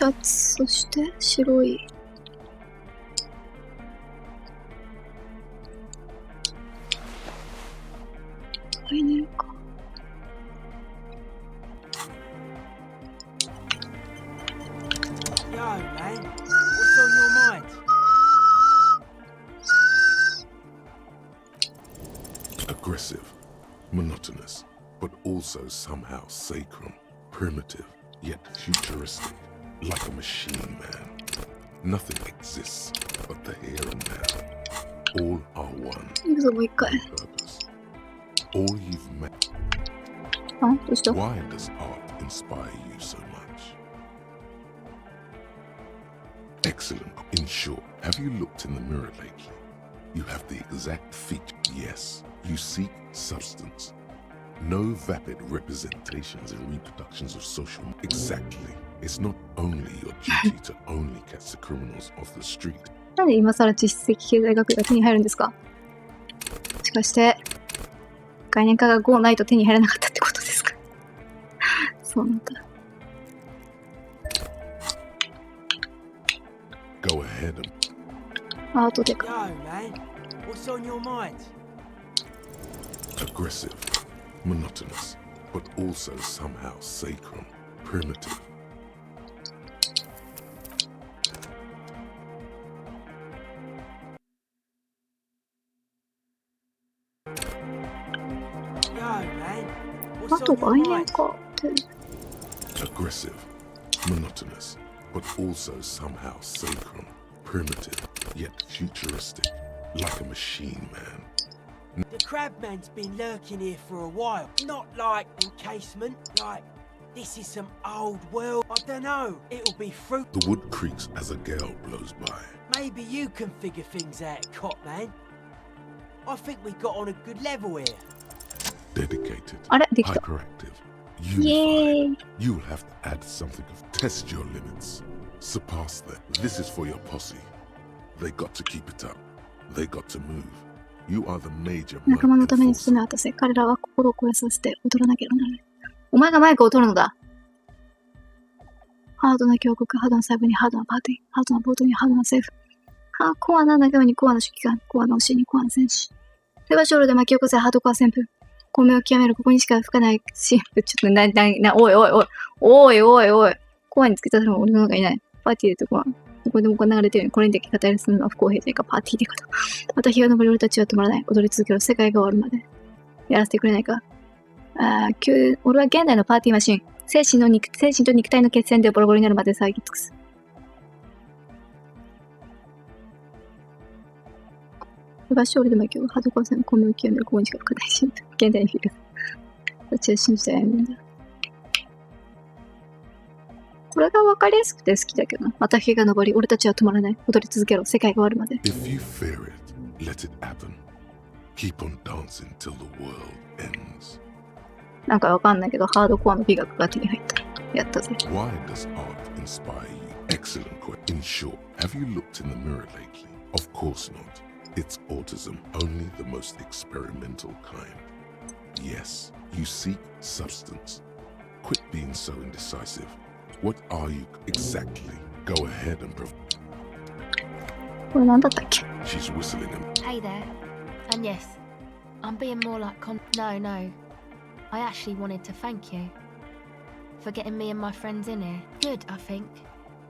シャツ、そして白い。ファイナルか。Yo, man. What's on your mind? Aggressive, monotonous, but also somehow sacred, primitive, yet futuristic, like a machine man. Nothing exists but the here and now. All are one. 行くぞ、もう一回。 Purpose. All you've met. あ、どうした？ Why does art inspire you so much? Excellent. In short, have you looked in the mirror lately? You have the exact feature. Yes, you seek substance. No vapid representations and reproductions of social. Exactly. It's not only your duty to only catch the criminals off the street. なんで今更実質的経済学が手に入るんですか？もしかして、概念化が5ないと手に入らなかったってことですか？そうなんだ。Go ahead and アートでか。 Yo, man. What's on your mind? aggressive, monotonous, but also somehow sacred, primitive. Yo, man. あ What's と on 概 your 念 mind? 化って。 Aggressive, monotonous, but also somehow sacred, primitive, yet futuristic, like a machine man. The crabman's been lurking here for a while. Not like encasement, like this is some old world. I don't know. It'll be fruit. The wood creaks as a gale blows by. Maybe you can figure things out, cop man. I think we got on a good level here. Dedicated, あれできた。 hyperactive, イエー unified. イ。 You'll have to add something of test your limits. Surpass them. This is for your posse. They got to keep it up. They got to move. You are the major 仲間のために enforcer. 進め渡せ。彼らは心を肥やさせて踊らなければならない。お前がマイクを取るのだ。ハードな峡谷、ハードな細部にハードなパーティー、ハードなボートにハードな政府。コアな仲間にコアな指揮官、コアな教えにコアな戦士。手羽ショールで巻き起こせハードコア旋風。米を極めるここにしか吹かない神父。ちょっとおいおいおい。おいおいおい。コアにつけたら俺の方がいない。パーティーでとこは。どこでも流れてるようにこれにだけ語りするのは不公平というかパーティーでかと。また日が昇り俺たちは止まらない。踊り続けろ。世界が終わるまで。やらせてくれないか。俺は現代のパーティーマシン。精神と肉体の血栓でボロボロになるまで騒ぎ尽くす。手羽ショールで巻き起こるハードコア戦の米を極めるここにしか吹かない神父。現代にフィル。こっちは信じたいんだ。これが分かりやすくて好きだけどな。また日が昇り、俺たちは止まらない。踊り続けろ。世界が終わるまで。If you fear it, let it happen. Keep on dancing till the world ends. なんかわかんないけど、ハードコアの美学が手に入った。やったぜ。 Why does art inspire you? Excellent question. In short, have you looked in the mirror lately? Of course not. It's autism, only the most experimental kind. Yes, you seek substance. Quit being so indecisive. What are you exactly? Go ahead and これなんだったっけ？ She's whistling him. Hey there. And yes, I'm being more like No. I actually wanted to thank you for getting me and my friends in here. Good, I think.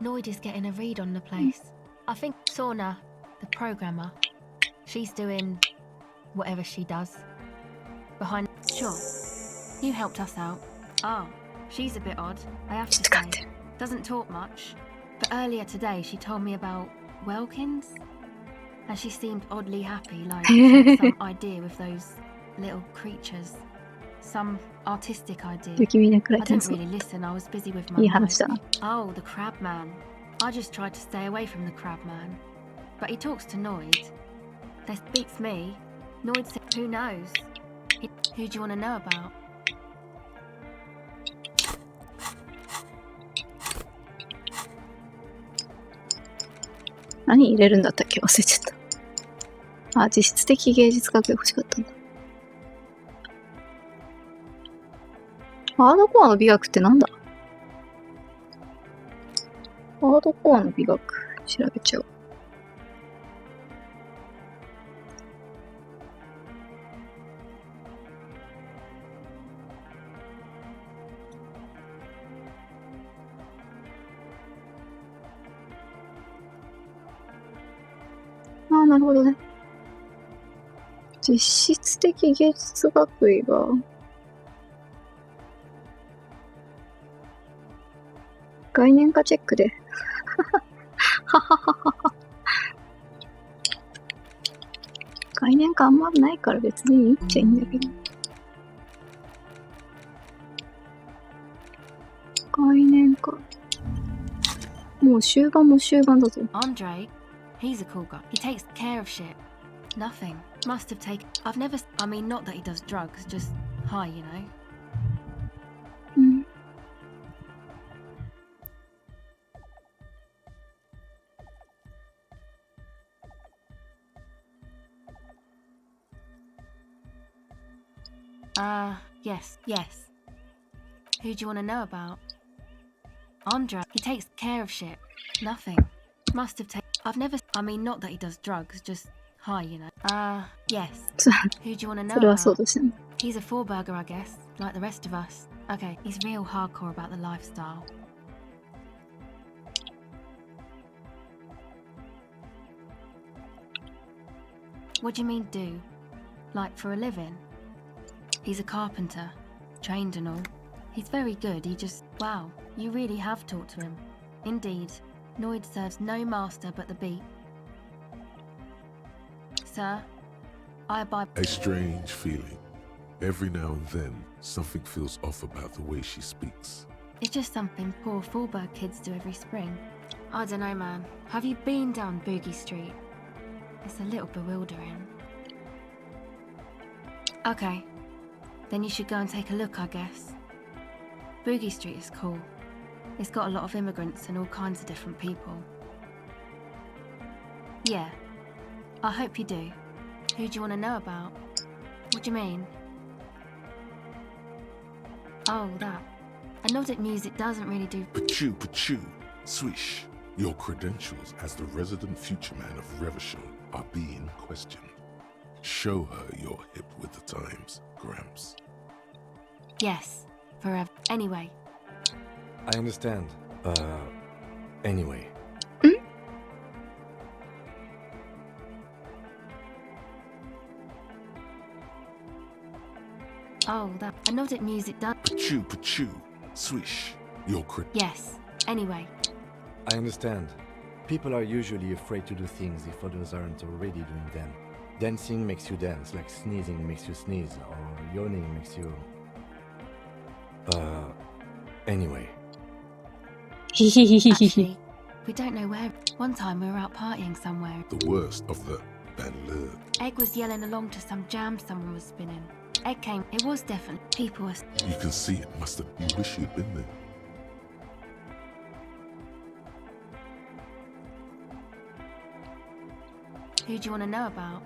Noid is getting a read on the place. I think Sauna, the programmer, she's doing whatever she does. Behind. Sure. You helped us out. Oh, she's a bit odd, I have to say. Doesn't talk much. But earlier today she told me about Welkins. And she seemed oddly happy, like she had some idea with those little creatures. Some artistic idea. I didn't really listen, I was busy with my mind. Oh, the crab man. I just tried to stay away from the crab man. But he talks to Noid. That beats me. Noid said, who knows? Who do you want to know about? What 何入れるんだったっけ？忘れちゃった。あ、実質的芸術学が欲しかったんだ。ハードコアの美学ってなんだ？ードコアの美学調べちゃおう。ああ、なるほどね。実質的芸術学位が概念化チェックでははははは。概念化あんまないから別にいいっちゃいいんだけど。概念化。もう終盤も終盤だぞ。Andre, he's a cool guy. He takes care of shit. Nothing. Must have taken. I've never. I mean, not that he does drugs, just high, you know. うん。Yes, yes. Who do you want to know about? Andre, he takes care of shit. Nothing. Must have taken. I've never. I mean, not that he does drugs, just high, you know. Yes. Who do you want to know それは about? そうですよね。He's a four-burger, I guess, like the rest of us. Okay, he's real hardcore about the lifestyle. What do you mean, do? Like for a living? He's a carpenter, trained and all. He's very good, he just... Wow, you really have talked to him. Indeed, Noid serves no master but the beat. Sir, I abide... A strange feeling. Every now and then, something feels off about the way she speaks. It's just something poor Fallberg kids do every spring. I don't know, man. Have you been down Boogie Street? It's a little bewildering. Okay. Then you should go and take a look, I guess. Boogie Street is cool. It's got a lot of immigrants and all kinds of different people. Yeah. I hope you do. Who do you want to know about? What do you mean? Oh, that. Anodic music doesn't really do... Pachoo, pachoo, swish. Your credentials as the resident future man of Revachol are being questioned. Show her you're hip with the times, Gramps. Yes, forever. Anyway. I understand. Anyway. Oh, that. Anodic music does... Pachoo, pachoo, swish. Your Yes, anyway. I understand. People are usually afraid to do things if others aren't already doing them. Dancing makes you dance, like sneezing makes you sneeze, or yawning makes you... Anyway. Actually, we don't know where. One time we were out partying somewhere. The worst of the banlieue. Egg was yelling along to some jam someone was spinning. Egg came. It was definitely... People were... You can see it must have... You wish you'd been there. Who do you want to know about?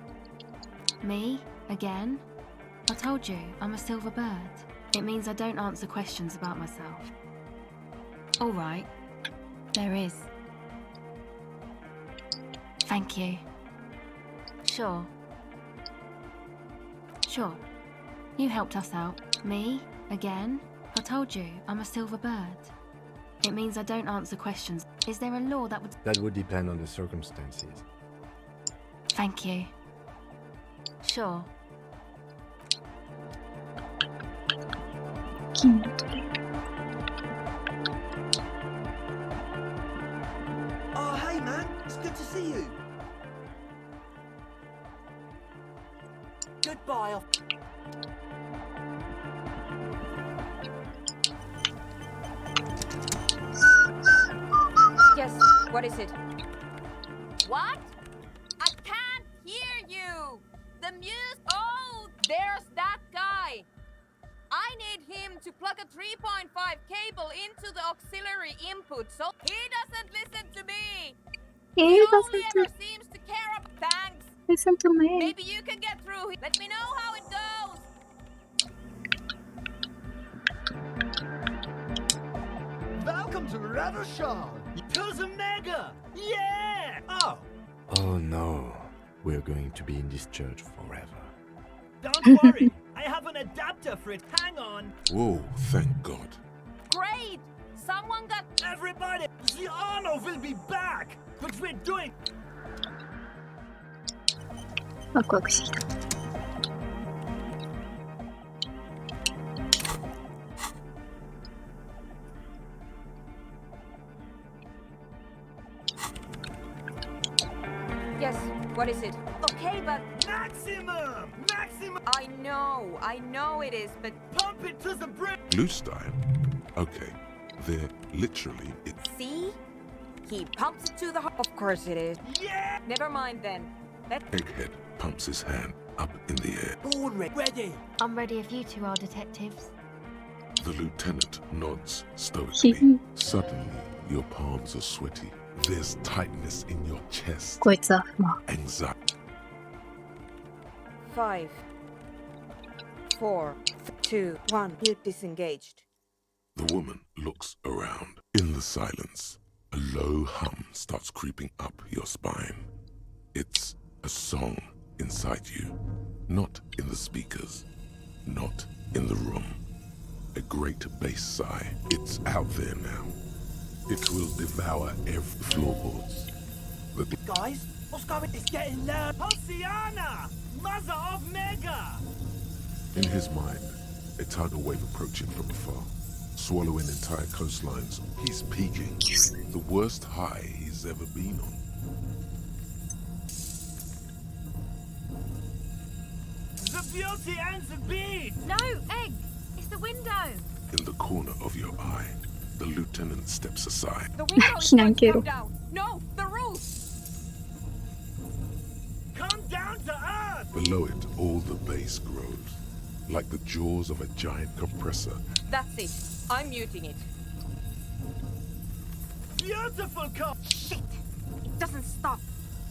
Me? Again? I told you, I'm a silver bird. It means I don't answer questions about myself. Alright. There is. Thank you. Sure. Sure. You helped us out. Me? Again? I told you, I'm a silver bird. It means I don't answer questions. Is there a law that would... That would depend on the circumstances. Thank you. Sure. Oh, hey, man. It's good to see you. Goodbye. Yes, what is it? What? I can't hear you! The music... Oh, there's that guy! I need him to plug a 3.5 cable into the auxiliary input, so he doesn't listen to me! He only ever seems to care about... Thanks! Listen to me. Maybe you can get through. Let me know how it goes! Welcome to Revachol! Too was a mega! Yeah! Oh, Oh no, we're going to be in this church forever. don't worry. I have an adapter for it. Hang on. Whoa, thank God. Great! Someone got. Everybody, the Arno will be back. But we're doing. ワクワクしてきた。Yes, what is it? Okay, but. Maximum! Maximum! I know it is, but. Pump it to the brim! Blue style? Okay, they're literally it. See? He pumps it to the. Of course it is. Yeah! Never mind then. Egghead pumps his hand up in the air. Born ready! I'm ready if you two are detectives. The lieutenant nods stoically. Suddenly, your palms are sweaty. There's tightness in your chest. こいつはまあ Anxiety. 5, 4, 2, 1. You disengaged. The woman looks around. In the silence, a low hum starts creeping up your spine. It's a song inside you, not in the speakers, not in the room. A great bass sigh. It's out there now. It will devour every floorboards. Guys, what's going? It's getting loud. Hosiana! Mother of Mega! In his mind, a tidal wave approaching from afar, swallowing entire coastlines. He's peaking. The worst high he's ever been on. The beauty and the beat! No, Egg! It's the window! In the corner of your eye, the lieutenant steps aside. The window is going to go down! No, the roof! Come down to earth! Below it, all the bass grows, like the jaws of a giant compressor. That's it. I'm muting it. Beautiful car! Shit! It doesn't stop.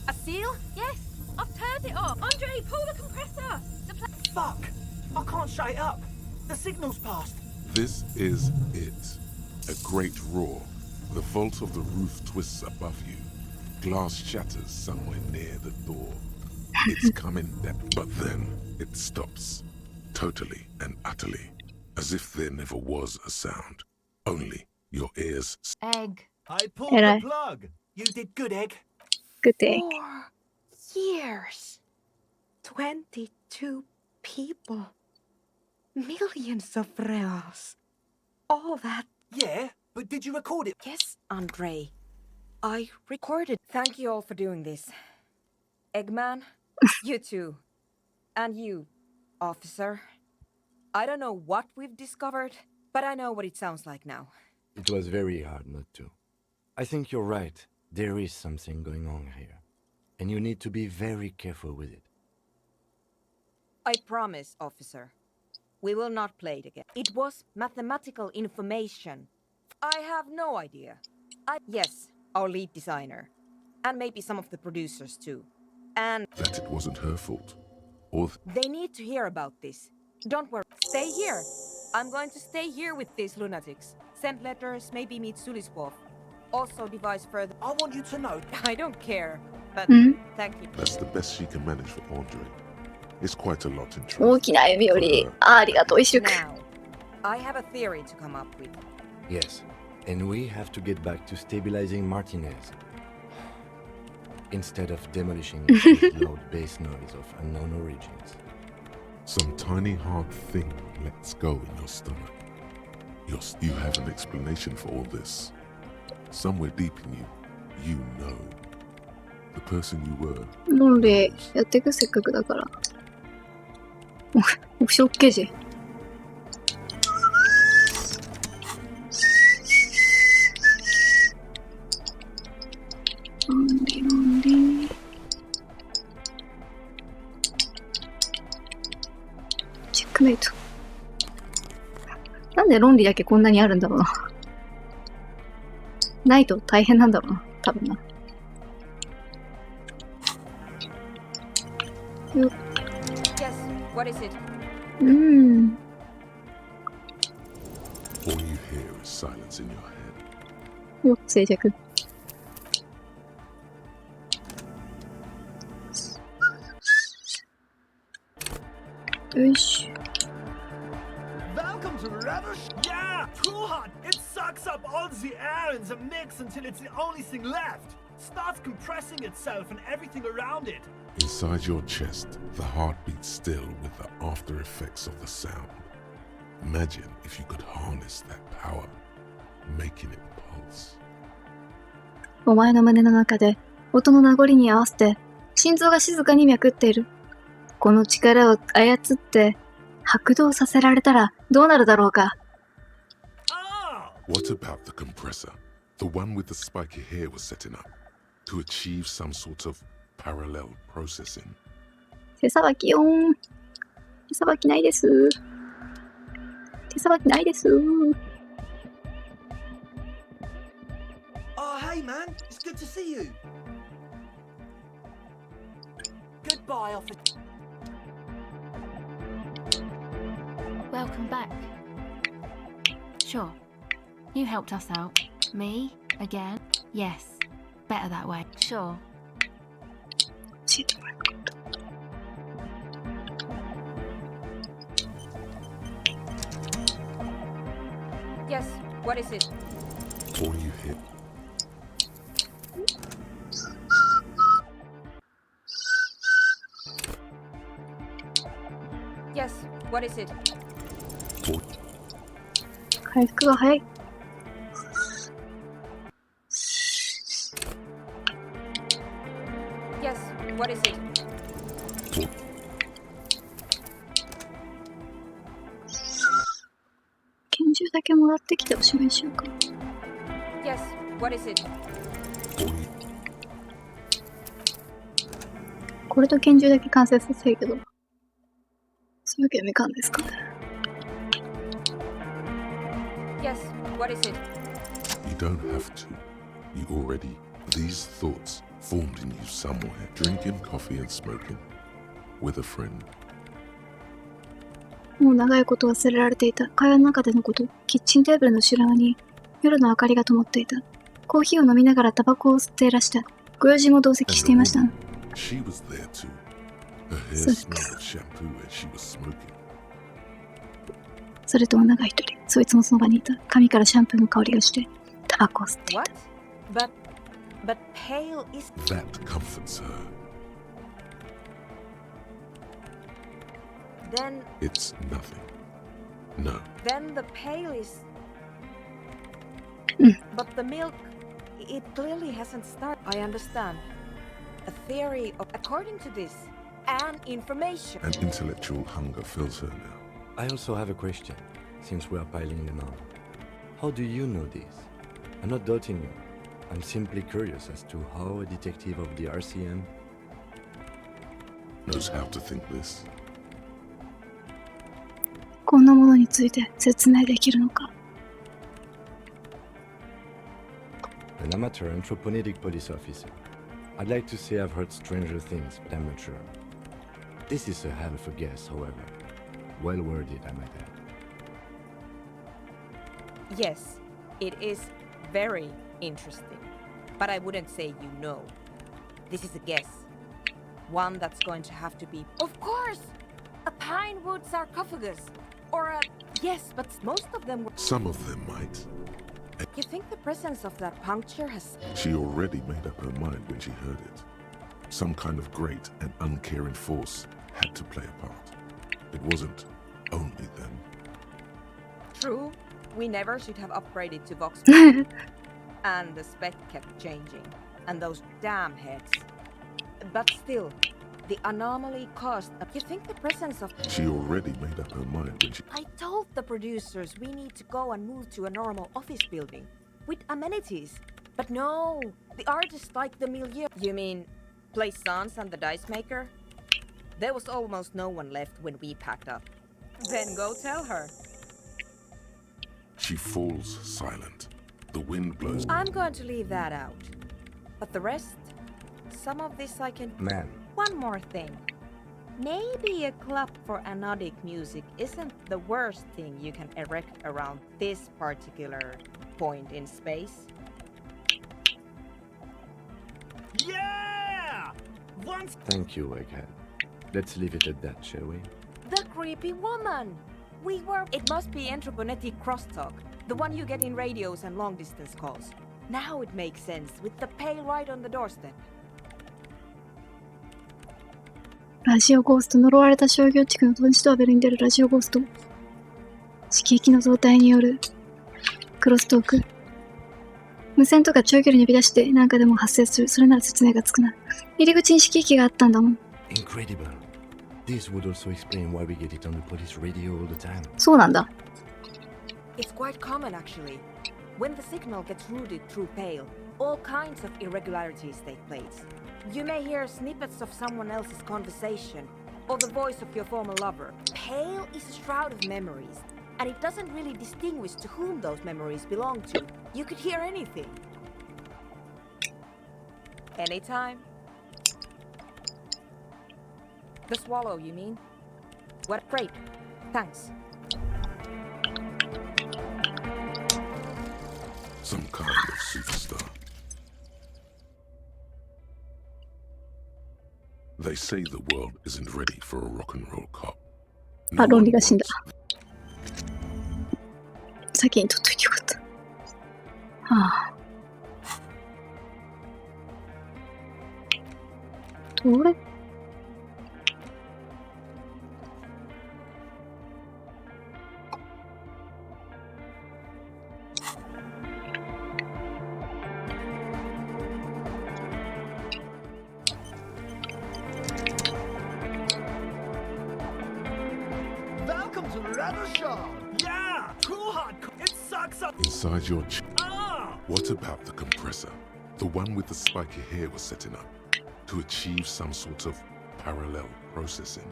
A seal? Yes, I've turned it off. Andre, pull the compressor! Fuck! I can't shut it up. The signal's passed. This is it. A great roar. The vault of the roof twists above you. Glass shatters somewhere near the door. It's coming down, but then it stops. Totally and utterly. As if there never was a sound. Only your ears. Egg. I pulled Hello. the plug. You did good, Egg. Good day. 4 years. 22 people. Millions of reals. All that. Yeah, but did you record it? Yes, Andre. I recorded. Thank you all for doing this. Eggman, you too. And you, officer. I don't know what we've discovered, but I know what it sounds like now. It was very hard not to. I think you're right. There is something going on here. And you need to be very careful with it. I promise, officer. We will not play it again. It was mathematical information. I have no idea. Yes, our lead designer. And maybe some of the producers too. And That it wasn't her fault. Or they need to hear about this. Don't worry. Stay here. I'm going to stay here with these lunatics. Send letters, maybe meet Sulispov. Also devise further. I want you to know. I don't care. But thank you. that's the best she can manage for Andre. It's quite a lot in 大 truth. きな歩みより、ありがとう、一色。 Now, I have a theory to come up with. Yes, and we have to get back to stabilizing Martinez. Instead of demolishing it with loud bass noise of unknown origins. Some tiny hard thing lets go in your stomach. You have an explanation for all this. Somewhere deep in you, you know. The person you were. 論理やっていくせっかくだから。お、しょっけじ。論理論理。チェックメイト。なんで論理だけこんなにあるんだろうな。ないと大変なんだろうな、多分な。よっ。Yes, what is it? Mm. All you hear is silence in your head. よ、静寂。よいしょ。Welcome to Rubbish. Yeah, too hot. It sucks up all the air in the mix until it's the only thing left. Starts compressing itself and everything around it. Inside your chest, the heart beats still with the after effects of the sound. Imagine if you could harness that power, making it pulse. お前の胸の中で音の名残に合わせて心臓が静かに脈っている。この力を操って拍動させられたらどうなるだろうか。What about the compressor? The one with the spiky hair was setting up to achieve some sort of parallel processing. 手さばきよーん。手さばきないです。手さばきないです。Oh, hey man, it's good to see you. Goodbye, officer. Welcome back. Sure. You helped us out. Me? Again? Yes. Better that way. Sure. Yes, what is it? All you hit. Yes, what is it? 回復が早い。Yes, what is it? 拳銃だけもらってきておしまいしようか。Yes, what is it? これと拳銃だけ完成させるけど、そういうゲーム感ですかね。Yes, what is it? You don't have to. You already. These thoughts formed in you somewhere. Drinking coffee and smoking. With a friend. もう長いこと忘れられていた会話の中でのこと。キッチンテーブルの後ろに夜の明かりが灯っていた。コーヒーを飲みながらタバコを吸っていらした。ご友人も同席していました。She was there too. Her hair smelled of shampoo as she was smoking. それと女が一人、そいつもその場にいた。髪からシャンプーの香りがして、タバコを吸っていた。What? But pale is... That comforts her. Then... It's nothing. No. Then the pale is... But the milk, it clearly hasn't started. I understand. A theory of... According to this, and information... An intellectual hunger fills her now. I also have a question, since we are piling them on. How do you know this? I'm not doubting you. I'm simply curious as to how a detective of the RCM knows how to think this. こんなものについて説明できるのか。An amateur anthropomorphic police officer. I'd like to say I've heard stranger things, but I'm not sure. This is a hell of a guess, however. Well worded, I might add. Yes, it is very interesting. But I wouldn't say you know. This is a guess. One that's going to have to be... Of course! A pine wood sarcophagus. Or a... Yes, but most of them were... Some of them might. You think the presence of that puncture has... She already made up her mind when she heard it. Some kind of great and uncaring force had to play a part. It wasn't only them. True. We never should have upgraded to Vox. And the spec kept changing. And those damn heads. But still, the anomaly caused... You think the presence of... She already made up her mind when she... I told the producers we need to go and move to a normal office building. With amenities. But no, the artists like the milieu. You mean, Plaisance and the dice maker? There was almost no one left when we packed up. Then go tell her. She falls silent. The wind blows... I'm going to leave that out. But the rest... Some of this I can... Man. One more thing. Maybe a club for anodic music isn't the worst thing you can erect around this particular point in space. Yeah! Once... Thank you, Egghead. Let's leave it at that, shall we? The creepy woman. We were. It must be interphonetic crosstalk, the one you get in radios and long distance calls. Now it makes sense with the pail right on the doorstep. ラジオゴースト、呪われた商業地区のトンチトーベルに出るラジオゴースト。色域の増体によるクロストーク。無線とか長距離に呼び出して何かでも発生する。それなら説明がつくな。入り口に色域があったんだもん。Incredible. This would also explain why we get it on the police radio all the time. そうなんだ。It's quite common actually. When the signal gets routed through Pale, all kinds of irregularities take place. You may hear snippets of someone else's conversation, or the voice of your former lover. Pale is a shroud of memories, and it doesn't really distinguish to whom those memories belong to. You could hear anything. Anytime. The swallow, you mean? What? Great. Thanks. Some kind of superstar. They say the world isn't ready for a rock and roll cop. あ、論理が死んだ。先に取っといてよかった。はあ。どれ？Welcome to the leather shop. Yeah, cool hot. It sucks up. Inside your What about the compressor? The one with the spiky hair was setting up to achieve some sort of parallel processing.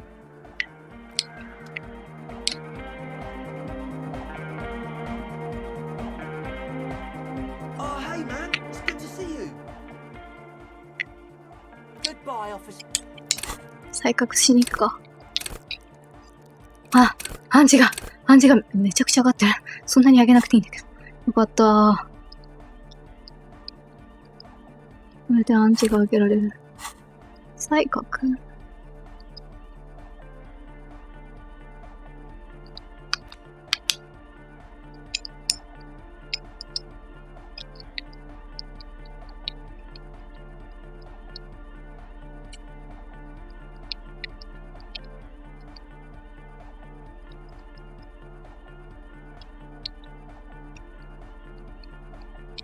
Oh, hey man, it's good to see you. Goodbye, officer. 再確しに行くか。あ、暗示がめちゃくちゃ上がってる。そんなに上げなくていいんだけど。よかったー。これで暗示が上げられる。再確。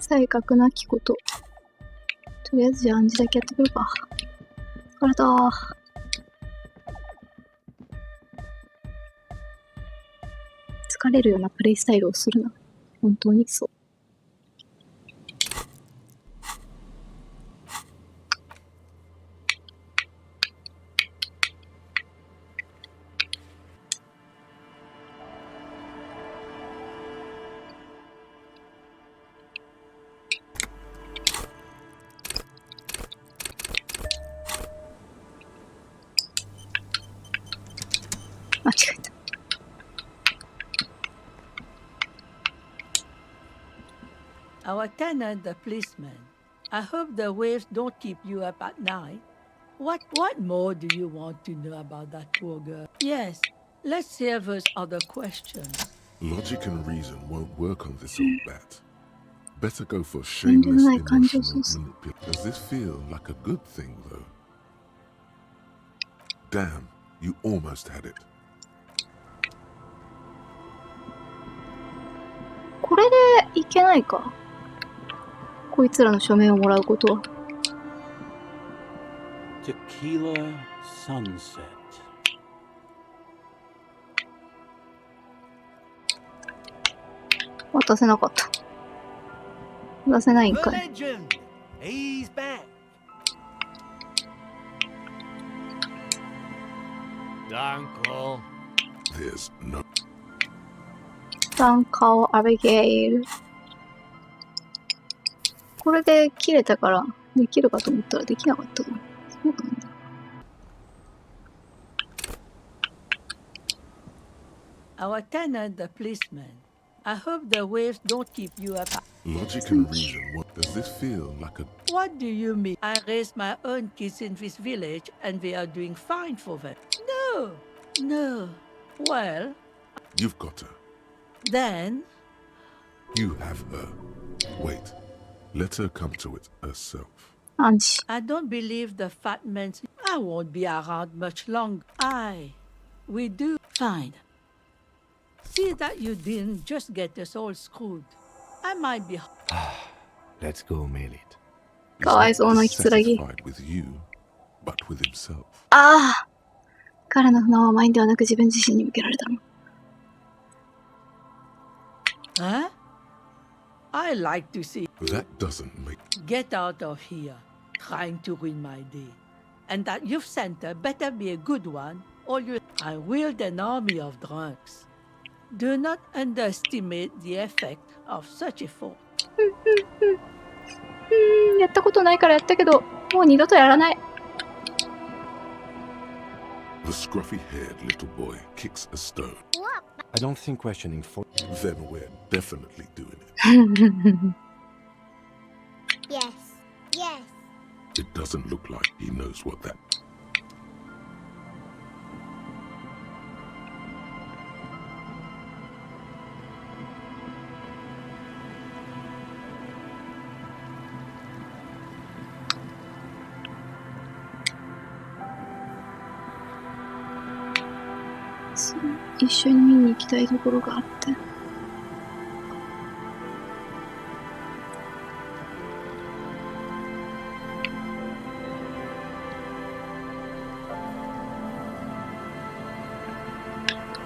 再確なきこと。とりあえずじゃあ暗示だけやってくるか。疲れたー。疲れるようなプレイスタイルをするな。本当にそう。間違えた。Our tenant, the policeman. I hope the waves don't keep you up at night. What more do you want to know about that poor girl? Yes, let's hear those other questions. Logic and reason won't work on this old bat. Better go for shameless emotional manipulation. Does this feel like a good thing, though? Damn, you almost had it. これでいけないか。こいつらの署名をもらうことは。Tequila Sunset. 渡せなかった。渡せないんかい。Legend. He's back. Uncle. There's no. ダンカオ・アビゲイル。これで切れたからできるかと思ったらできなかったな。そうなんだ。Our tenant, the policeman. I hope the waves don't keep you up. Logic and reason. What does this feel like a? What do you mean? I raised my own kids in this village and they are doing fine for them. No, Well, You've got her. then You have her. Wait. Let her come to it herself. 暗示。 I don't believe the fat man's. I won't be around much longer. We do. Fine. See that you didn't just get us all screwed. I might be. Let's go mail it. かわいそうな He's キツラギ。 dissatisfied with you, but with himself. ああ、彼の不満はマインではなく自分自身に向けられたの。Huh? I like to see. That doesn't make... Get out of here, trying to ruin my day. And that youth center better be a good one, or you. I wield an army of drunks. Do not underestimate the effect of such a thought. やったことないからやったけど、もう二度とやらない。The scruffy-haired little boy kicks a stone. I don't think questioning for. Then we're definitely doing it. Yes, yes. It doesn't look like he knows what that...そう、一緒に見に行きたいところがあって。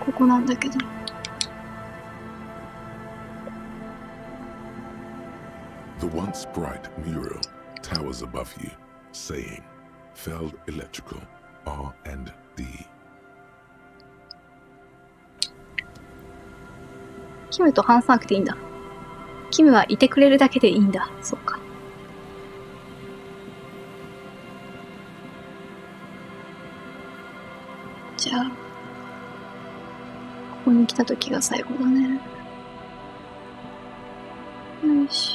ここなんだけど。The once bright mural towers above you, saying, Feld Electrical, R&D. キムと話さなくていいんだ。キムはいてくれるだけでいいんだ。そっか。じゃあ、ここに来た時が最後だね。よし。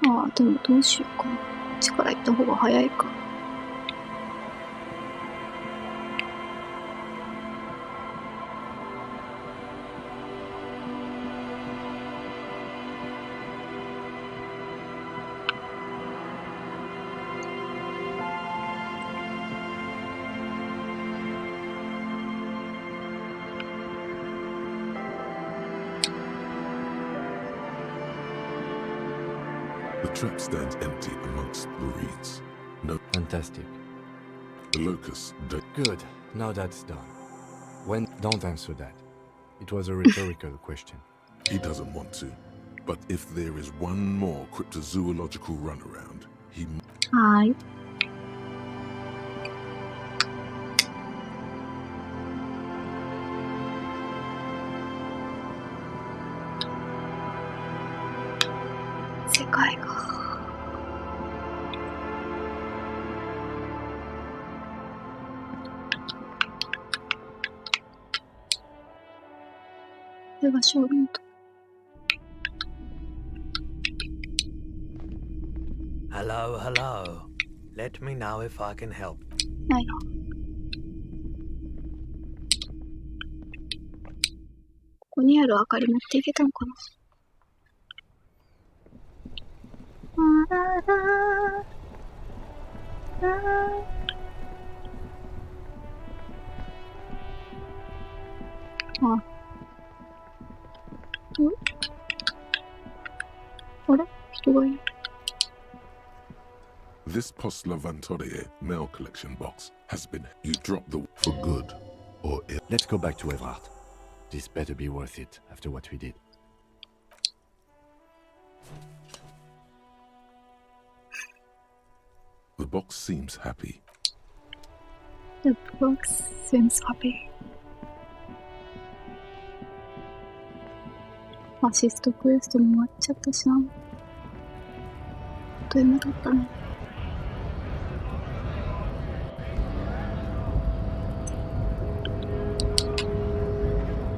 ああ、でもどうしようかな。こっちから行った方が早いか。The trap stands empty amongst the reeds. No... Fantastic. The locusts don't... Good. Now that's done. When... Don't answer that. It was a rhetorical question. He doesn't want to. But if there is one more cryptozoological runaround, he... はーい。世界が。これがショールームと。Hello, hello. Let me know if I can help. ないな。ここにある明かり持っていけたのかな。あ。あれ？人がいる。This Postlavantore mail collection box has been... You dropped the... for good, or ill. Let's go back to Everard. This better be worth it after what we did. The box seems happy. The box seems happy. アシストクエストも終わっちゃったしな。あっという間だったね。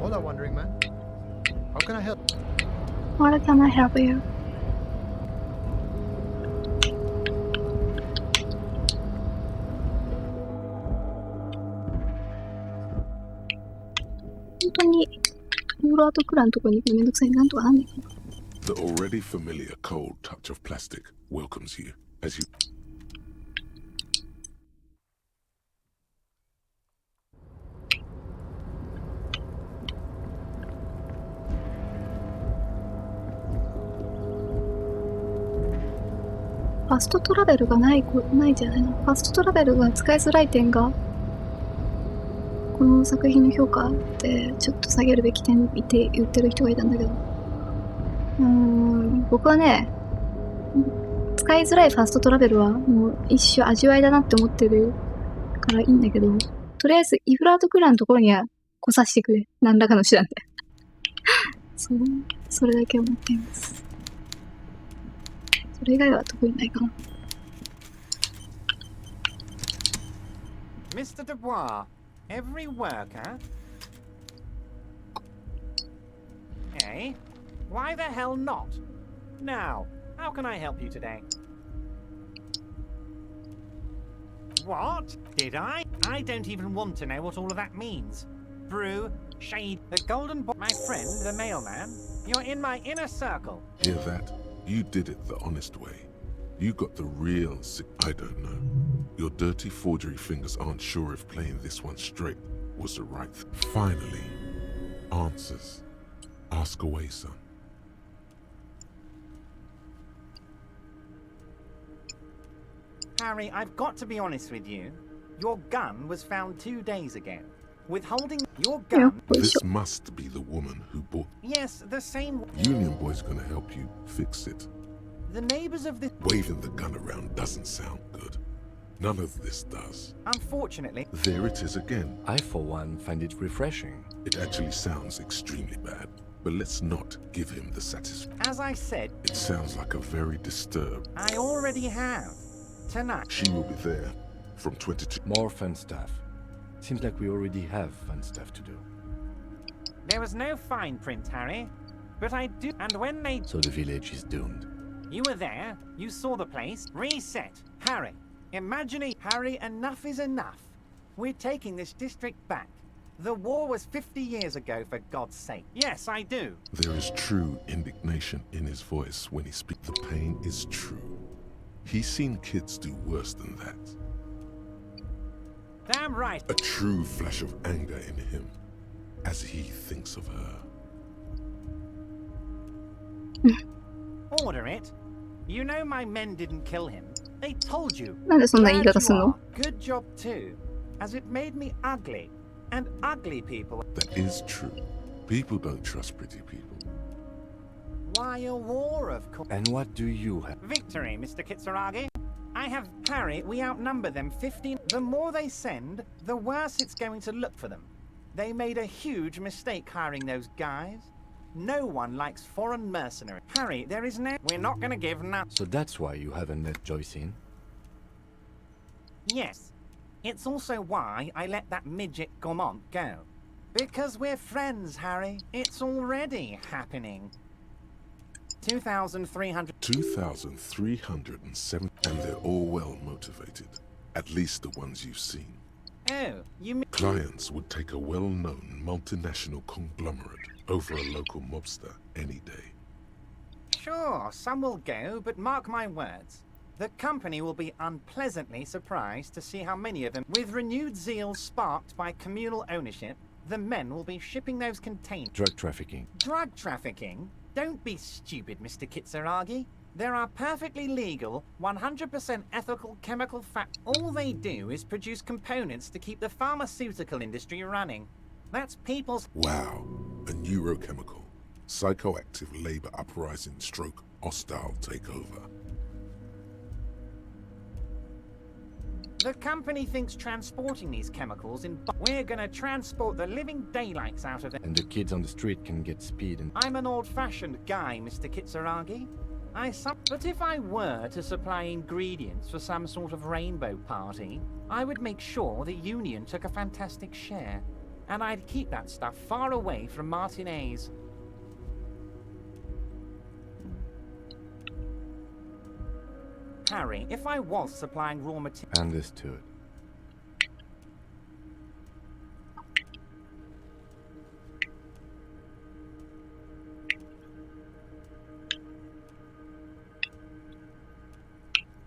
Hola, wandering man. How can I help? What can I help you? フラートクランのとこに行くのめんどくさい。なんとかなんねえかな。The already familiar cold touch of plastic welcomes you as you. ファストトラベルがないじゃないの。ファストトラベルが使いづらい点が、この作品の評価でちょっと下げるべき点って言ってる人がいたんだけど。僕はね、使いづらいファストトラベルはもう一種味わいだなって思ってるからいいんだけど、とりあえずイフラートクランのところには来させてくれ。何らかの手段で。それだけ思っています。それ以外は特にないかな。Mr. Dubois, every worker? Eh? Why the hell not? Now, how can I help you today? What? Did I? I don't even want to know what all of that means. Brew, shade, the golden boy. My friend, the mailman, you're in my inner circle. Hear that? You did it the honest way. You got the real I don't know. Your dirty forgery fingers aren't sure if playing this one straight was the right thing. Finally, answers. Ask away, son. Harry, I've got to be honest with you. Your gun was found 2 days ago. Withholding your gun... This must be the woman who bought... Yes, the same... Union Boy's gonna help you fix it. The neighbors of this... Waving the gun around doesn't sound good. None of this does. Unfortunately... There it is again. I, for one, find it refreshing. It actually sounds extremely bad. But let's not give him the satisfaction. As I said... It sounds like a very disturbed... I already have. Tonight. She will be there from 22... More fun stuff. Seems like we already have fun stuff to do. There was no fine print, Harry. But I do... And when they... So the village is doomed. You were there. You saw the place. Reset. Harry. Imagining... Harry, enough is enough. We're taking this district back. The war was 50 years ago, for God's sake. Yes, I do. There is true indignation in his voice when he speaks. The pain is true. He's seen kids do worse than that. Damn right. A true flash of anger in him as he thinks of her. Order it. You know my men didn't kill him. They told you. Good job too, as it made me ugly. And ugly people. That is true. People don't trust pretty people. Why a war, of course. And what do you have? Victory, Mr. Kitsuragi. I have... Harry, we outnumber them 15... The more they send, the worse it's going to look for them. They made a huge mistake hiring those guys. No one likes foreign mercenaries. Harry, there is no... We're not going to give nothing. So that's why you haven't let Joyce in? Yes. It's also why I let that midget Gaumont go. Because we're friends, Harry. It's already happening. 2,300... 2,307... And they're all well motivated. At least the ones you've seen. Oh, you mean... Clients would take a well-known multinational conglomerate over a local mobster any day. Sure, some will go, but mark my words. The company will be unpleasantly surprised to see how many of them, with renewed zeal sparked by communal ownership, the men will be shipping those containers. Drug trafficking. Drug trafficking? Don't be stupid, Mr. Kitsuragi. There are perfectly legal, 100% ethical chemical All they do is produce components to keep the pharmaceutical industry running. That's people's... Wow. A neurochemical. Psychoactive labor uprising stroke hostile takeover. The company thinks transporting these chemicals in... We're gonna transport the living daylights out of them. And the kids on the street can get speed and... I'm an old-fashioned guy, Mr. Kitsuragi. But if I were to supply ingredients for some sort of rainbow party, I would make sure the Union took a fantastic share. And I'd keep that stuff far away from Martinez. Harry, if I was supplying raw material... Understood.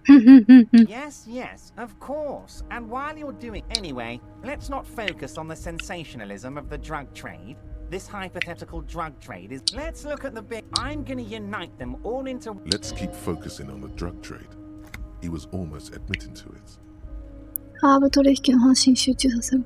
Yes, yes, of course. And while you're doing... Anyway, let's not focus on the sensationalism of the drug trade. This hypothetical drug trade is... Let's look at the big... I'm gonna unite them all into... Let's keep focusing on the drug trade. He was almost admitting to it. ハーブ取引の話に集中させる。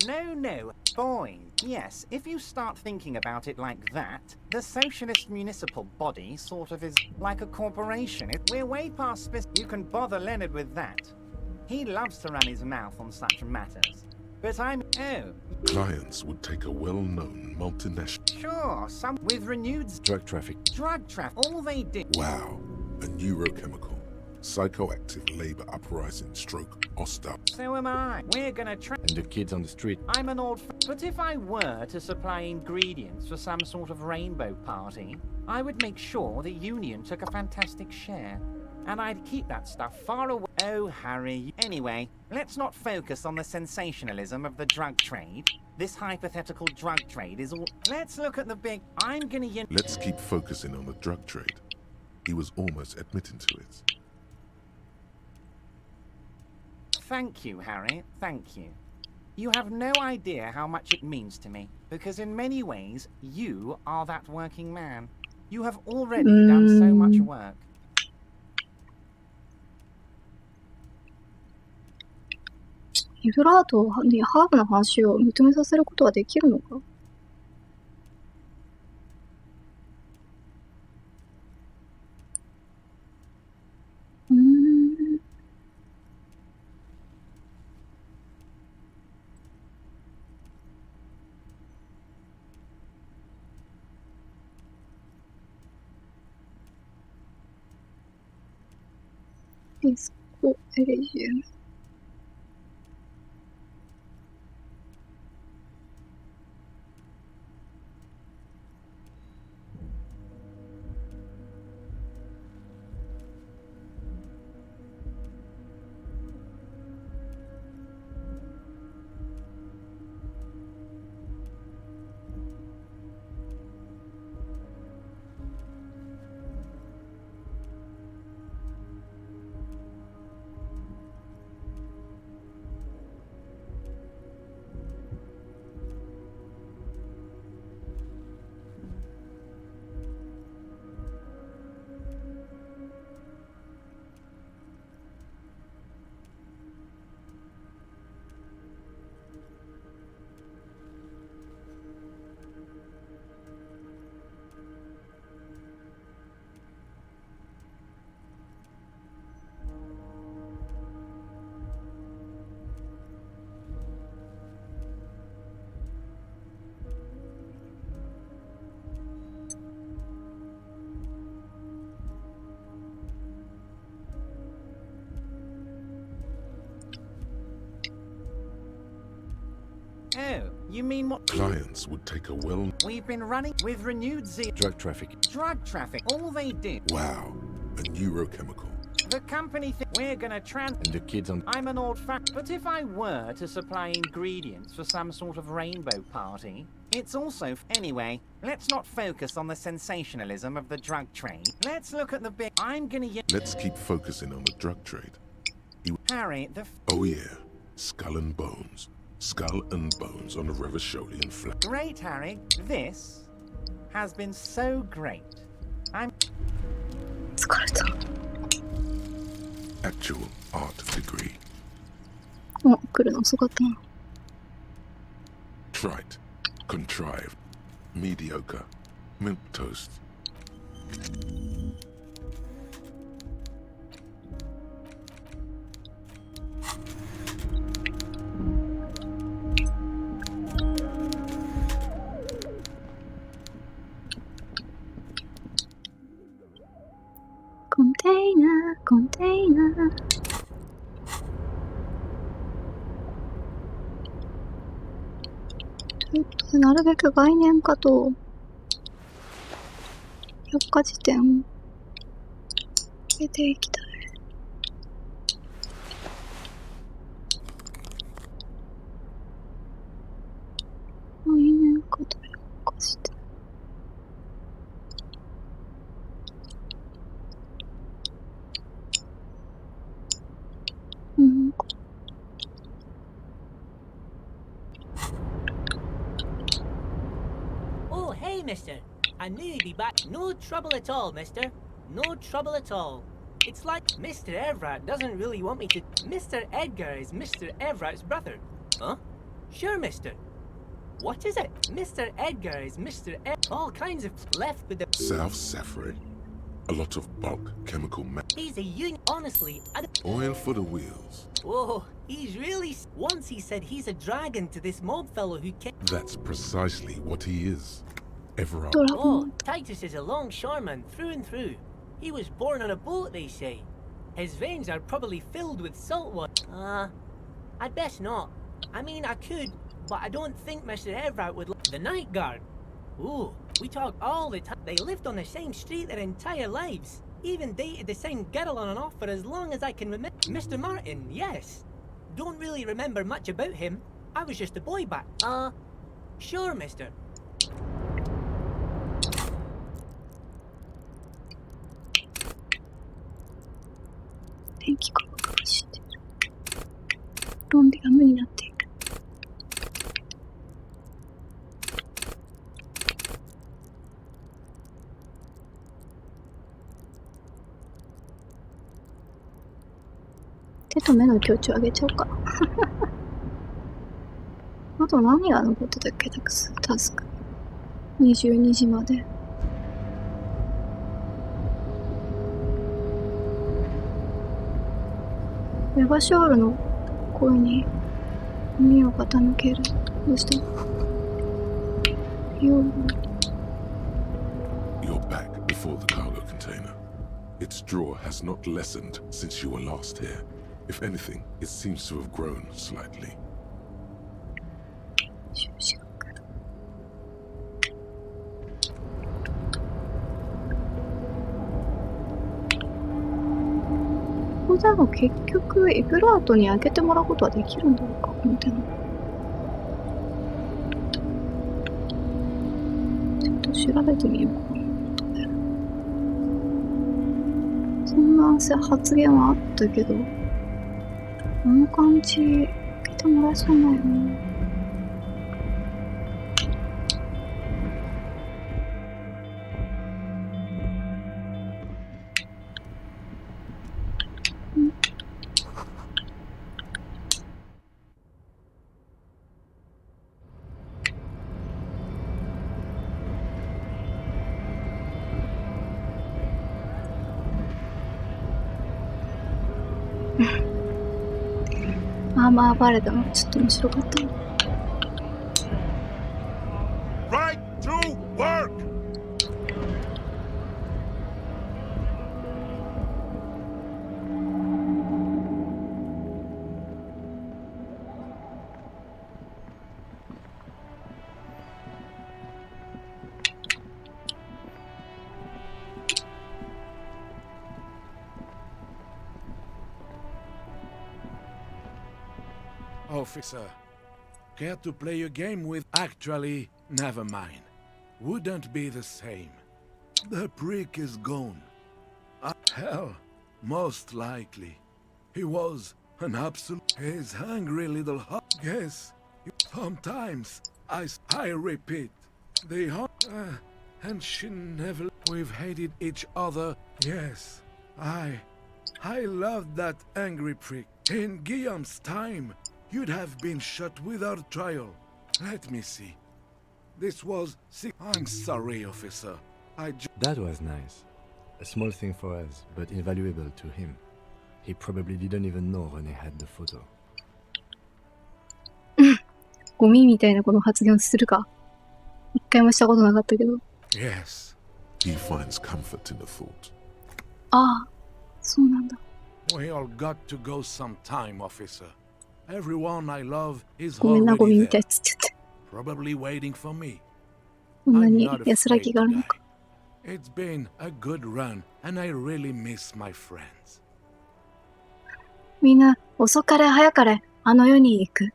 No, no, boys. Yes, if you start thinking about it like that, the socialist municipal body sort of is like a corporation. We're way past you can bother Leonard with that. He loves to run his mouth on such matters. But I'm... Oh. Clients would take a well-known multinational... Sure, some with renewed... Drug traffic. Drug traffic. All they did... Wow. A neurochemical. Psychoactive labor uprising stroke hostile. So am I. We're gonna try... And the kids on the street. I'm an old... But if I were to supply ingredients for some sort of rainbow party, I would make sure the union took a fantastic share. And I'd keep that stuff far away. Oh, Harry. Anyway, let's not focus on the sensationalism of the drug trade. This hypothetical drug trade is all... Let's look at the big... I'm gonna... Let's keep focusing on the drug trade. He was almost admitting to it. Thank you, Harry. Thank you. You have no idea how much it means to me, because in many ways, you are that working man. You have already done so much work. イブラートにハーブの話を認めさせることはできるのか？ディスコエリジウム。Oh, you mean what? Clients would take a well... We've been running with renewed zeal. Drug traffic. Drug traffic. All they did. Wow. A neurochemical. The company we're gonna And the kids on... I'm an old fat... But if I were to supply ingredients for some sort of rainbow party, it's also... Anyway, let's not focus on the sensationalism of the drug trade. Let's look at the big... I'm gonna... Let's keep focusing on the drug trade. Harry, Oh yeah. Skull and bones. Skull and bones on a Revacholian flag. Great, Harry. This has been so great. I'm... Actual art degree. お、来るの遅かったな。Trite. Contrived. Mediocre. Milk toast. Container. なるべく概念化と百科事典を入れていきたい。概念化と百科事典。Oh, hey, mister. I knew you'd be back. No trouble at all, mister. No trouble at all. It's like Mr. Everett doesn't really want me to... Mr. Edgar is Mr. Everett's brother. Huh? Sure, mister. What is it? Mr. Edgar is Mr. All kinds of left with the... South Safari. A lot of bulk chemical He's a union. Honestly, oil for the wheels. Whoa, he's really... Once he said he's a dragon to this mob fellow who came... That's precisely what he is. Everard. Oh, Titus is a longshoreman through and through. He was born on a boat, they say. His veins are probably filled with salt water. I'd best not. I mean, I could, but I don't think Mr. Everett would... The night guard. Ooh, we talk all the time. They lived on the same street their entire lives. Even dated the same girl on and off for as long as I can remember. Mr. Martin, yes. Don't really remember much about him. I was just a boy back. Sure, mister. 電気が爆破してる。論理が無になっている。手と目の強調上げちゃおうか。あと何が残ってたっけ、タスク。22時まで。エヴァショールの声に耳を傾ける。どうした？ You're back before the cargo container. Its draw has not lessened since you were last here. If anything, it seems to have grown slightly. これでも結局イブラートに開けてもらうことはできるんだろうか、この手の。ちょっと調べてみようかな。そんな発言はあったけど、この感じ開けてもらえそうないよね。まあバレたのちょっと面白かったな。Right to work! Officer, care to play a game with... Actually, never mind. Wouldn't be the same. The prick is gone. Hell, most likely. He was an absolute... His hungry little Guess. Sometimes, I repeat, they and she never... We've hated each other. Yes, I loved that angry prick. In Guillaume's time, you'd have been shot without trial. Let me see. This was... I'm sorry, officer. That was nice. A small thing for us, but invaluable to him. He probably didn't even know René had the photo. ゴミみたいなこの発言をするか。一回もしたことなかったけど。Yes. He finds comfort in the thought. ああ、そうなんだ。We all got to go sometime, officer. Everyone I love is ごめんな、ゴミ already みたい there. っつっちゃって。probably waiting for me. こんな I'm に not 安ら afraid ぎがあ to るの die. か。 It's been a good run, and I really miss my friends. みんな遅かれ早かれあの世に行く。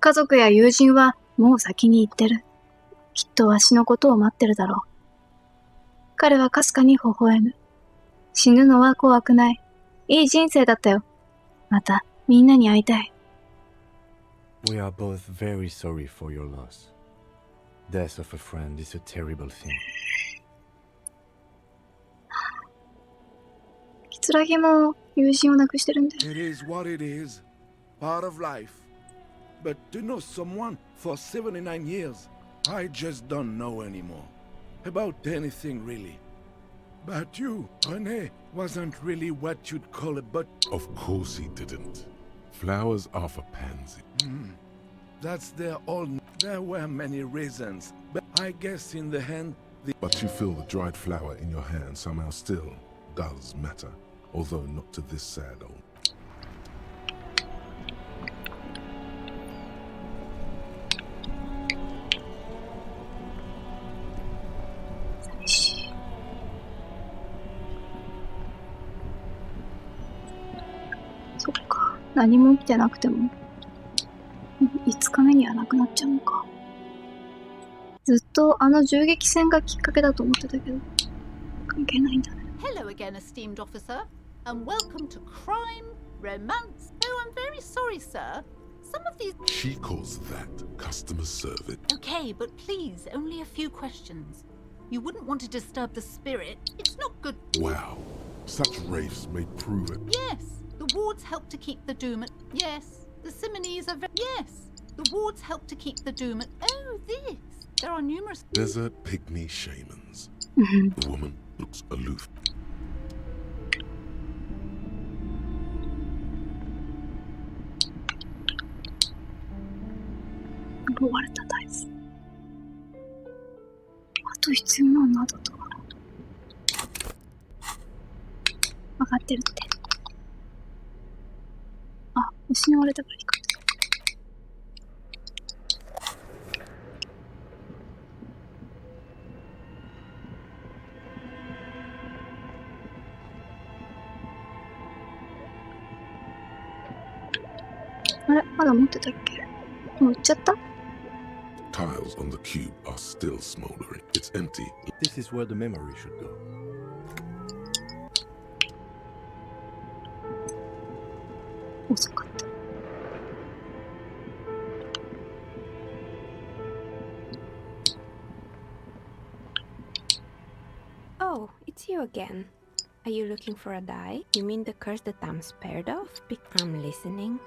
家族や友人はもう先に行ってる。きっとわしのことを待ってるだろう。彼はかすかに微笑む。死ぬのは怖くない。いい人生だったよ。またみんなに会いたい。We are both very sorry for your loss. Death of a friend is a terrible thing. 桂木も友人を亡くしてるんだよ。 It is what it is, part of life. But to know someone for 79 years, I just don't know anymore. About anything, really. But you, René, wasn't really what you'd call a but. Of course he didn't. Flowers are for pansy. That's their old. There were many reasons, but I guess in the end, But you feel the dried flower in your hand somehow still does matter, although not to this sad old. そっか。何も起きてなくても5日目にはなくなっちゃうのか。ずっとあの銃撃戦がきっかけだと思ってたけど関係ないんだね。 Hello again, esteemed officer, and welcome to crime, romance. Oh, I'm very sorry, sir. Some of these... She calls that customer service. Okay, but please, only a few questions. You wouldn't want to disturb the spirit. It's not good. Wow, such wraiths may prove it. Yes, the wards help to keep the doom at... Yes, the similes are... Yes, the wards help to keep the doom at... Oh, this. There are numerous... Desert pygmy shamans. The woman looks aloof. Dice. あと必要なのは何だったかな。分かってるって。あ、失われたからいいか。あれ、まだ持ってたっけ？もう売っちゃった？ Tiles on the cube are still smoldering. It's empty. This is where the memory should go. Oh, it's you again. Are you looking for a die? You mean the curse that I'm spared of? I'm listening.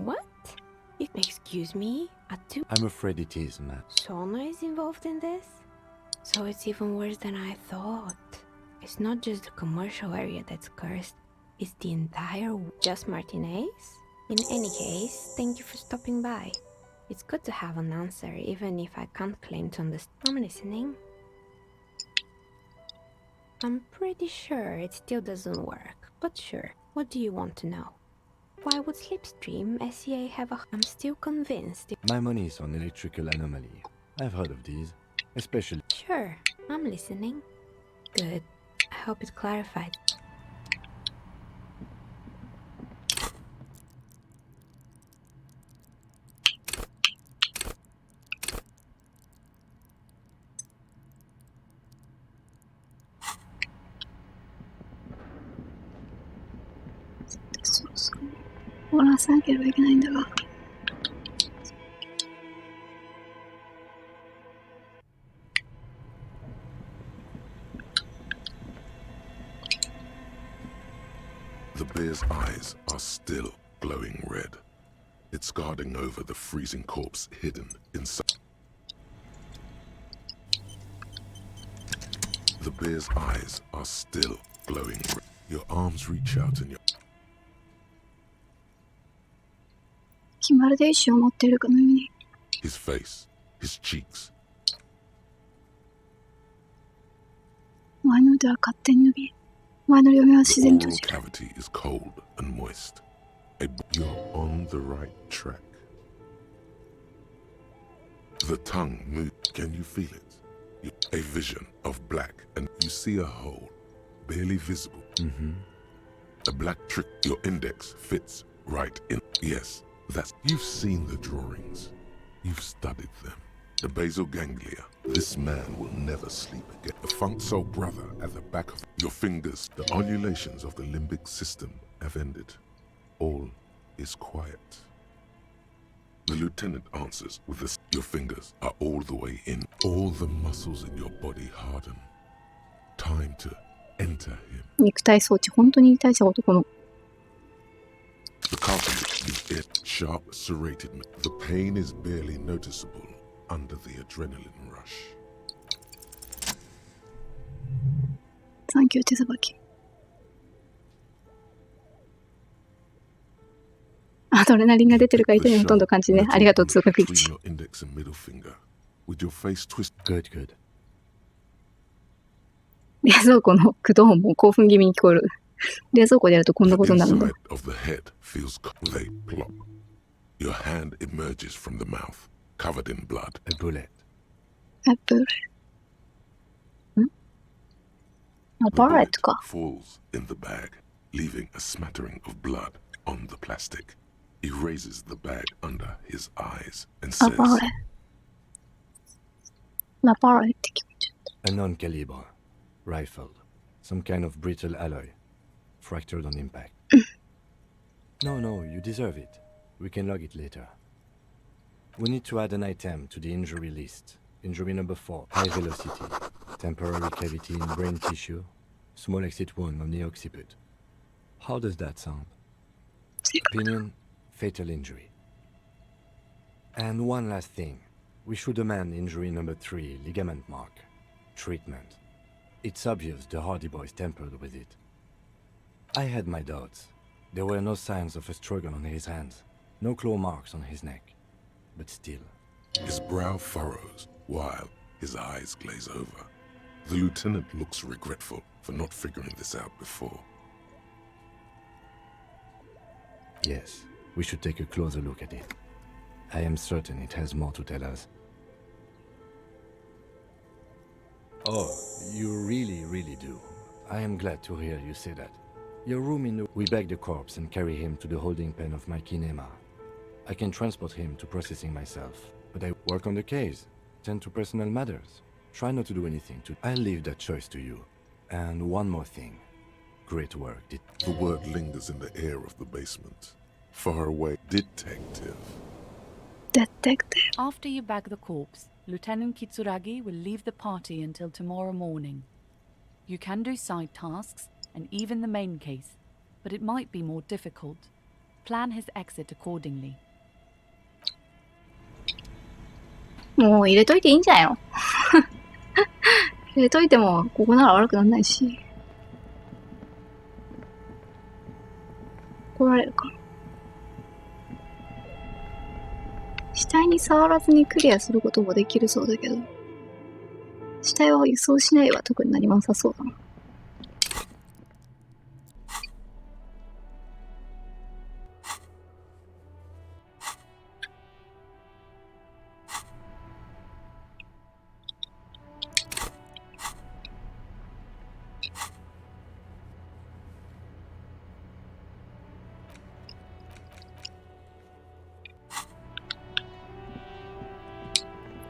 What? Excuse me? I'm afraid it is, Matt. Sona is involved in this? So it's even worse than I thought. It's not just the commercial area that's cursed, it's the entire... Just Martinez? In any case, thank you for stopping by. It's good to have an answer, even if I can't claim to understand. I'm listening. I'm pretty sure it still doesn't work, but sure. What do you want to know? Why would Slipstream SEA have a... I'm still convinced... My money is on electrical anomaly. I've heard of these, especially... Sure, I'm listening. Good. I hope it clarified. The bear's eyes are still glowing red. It's guarding over the freezing corpse hidden inside. The bear's eyes are still glowing red. Your arms reach out and your... まるで意志を持っているかのように。 His face, his cheeks. 前の腕は勝手に伸び、前の両目は自然と The oral cavity is cold and moist. You're on the right track. The tongue moves. Can you feel it? A vision of black, and you see a hole, barely visible. A black trick. Your index fits right in. Yes, that's. You've seen the drawings. You've studied them. The basal ganglia. This man will never sleep again. The funk soul brother at the back of your fingers. The undulations of the limbic system have ended. All is quiet. The lieutenant answers with this. Your fingers are all the way in. All the muscles in your body harden. Time to enter him. 肉体装置、本当に大した男の。The carpenter is it. Sharp, serrated. The pain is barely noticeable under the adrenaline rush. サンキュー手さばき。アドレナリンが出てるから痛いのほとんど感じね。ありがとう、通学一。Good. 冷蔵庫の駆動音も興奮気味に聞こえる。冷蔵庫でやるとこんなことになるんだ。Your hand emerges from the mouth, covered in blood. A bullet. A bullet. あ、バレットか。Falls in the bag, leaving a smattering of blood on the plastic. He raises the bag under his eyes and says, A non-caliber. Rifled. Some kind of brittle alloy. Fractured on impact. No, you deserve it. We can log it later. We need to add an item to the injury list. Injury number 4. High velocity. Temporary cavity in brain tissue. Small exit wound on the occiput. How does that sound? Opinion, fatal injury. And one last thing. We should amend injury number 3, ligament mark. Treatment. It's obvious the Hardy Boys tampered with it. I had my doubts. There were no signs of a struggle on his hands. No claw marks on his neck. But still. His brow furrows while his eyes glaze over. The lieutenant looks regretful for not figuring this out before. Yes, we should take a closer look at it. I am certain it has more to tell us. Oh, you really do. I am glad to hear you say that. Your room in the... We bag the corpse and carry him to the holding pen of my kinema. I can transport him to processing myself, but I work on the case, tend to personal matters. Try not to do anything to... I'll leave that choice to you. And one more thing. Great work. The word lingers in the air of the basement. Far away. Detective. After you bag the corpse, Lieutenant Kitsuragi will leave the party until tomorrow morning. You can do side tasks, and even the main case, but it might be more difficult. Plan his exit accordingly. もう入れといていいんじゃないの入れといても、ここなら悪くならないし。怒られるかな。死体に触らずにクリアすることもできるそうだけど、死体を輸送しないは特に何もなさそうだな。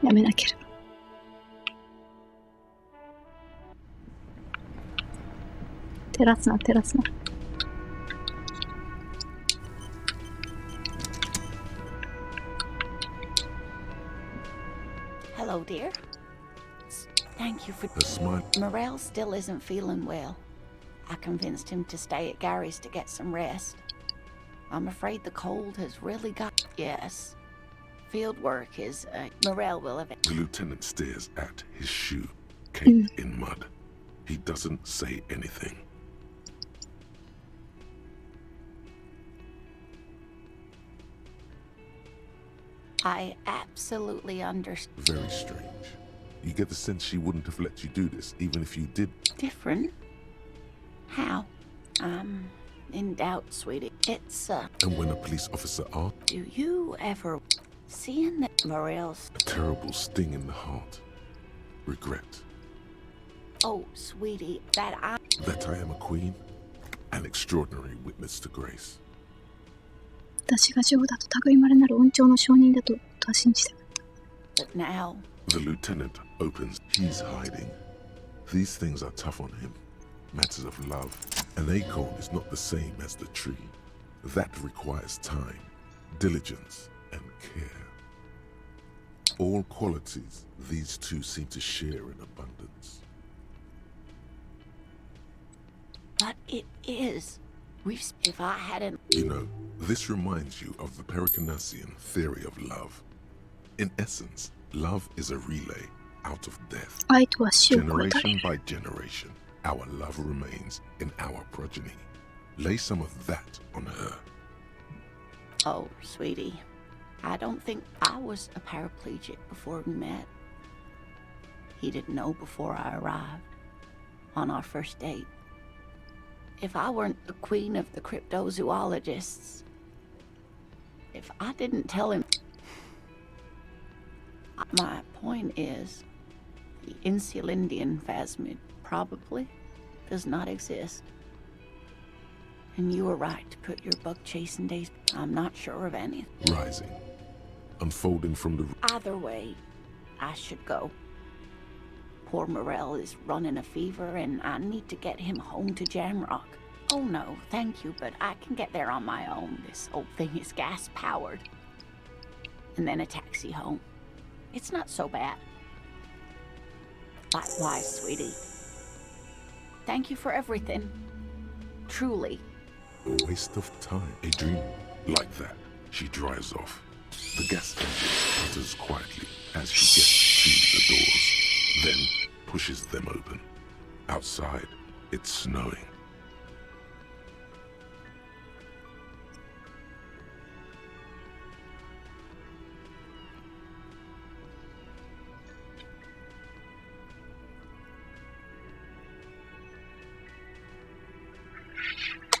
やめなければ。照らすな、照らすな。Hello, dear. Thank you for... A smile. Morel still isn't feeling well. I convinced him to stay at Gary's to get some rest. I'm afraid the cold has really got... Yes. Field work is... Morel will have... The lieutenant stares at his shoe, caked in mud. He doesn't say anything. I absolutely understand. Very strange. You get the sense she wouldn't have let you do this, even if you did. Different? How? in doubt, sweetie. It's, And when a police officer asks, do you ever see in the Morels? a terrible sting in the heart. Regret. Oh, sweetie, that I am a queen, an extraordinary witness to grace. 私が女王だと類まれなる恩寵の証人だとは信じたかった。But now, the lieutenant opens. He's hiding. These things are tough on him. Matters of love. An acorn is not the same as the tree. That requires time, diligence, and care. All qualities these two seem to share in abundance. but it is. If I hadn't... You know, this reminds you of the Pericanasian theory of love. In essence, love is a relay out of death. Generation by generation, our love remains in our progeny. Lay some of that on her. Oh, sweetie, I don't think I was a paraplegic before we met. He didn't know before I arrived on our first date. If I weren't the queen of the cryptozoologists, if I didn't tell him... My point is, the Insulindian phasmid probably does not exist. And you were right to put your bug-chasing days... I'm not sure of any. Rising. Unfolding from the... Either way, I should go. Poor Morel is running a fever, and I need to get him home to Jamrock. Oh no, thank you, but I can get there on my own. This old thing is gas-powered. And then a taxi home. It's not so bad. Likewise, sweetie. Thank you for everything. Truly. A waste of time. A dream like that. She drives off. The gas engine enters quietly as she gets to the doors, then pushes them open. Outside, it's snowing.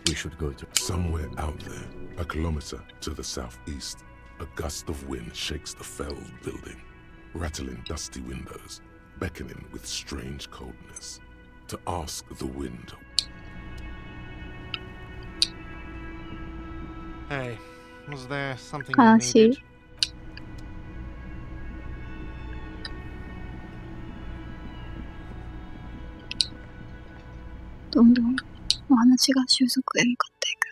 We should go to... Somewhere out there, a kilometer to the southeast, a gust of wind shakes the felled building, rattling dusty windows, beckoning with strange coldness. To ask the wind... Hey, was there something you needed? どんどんお話が収束へ向かっていく。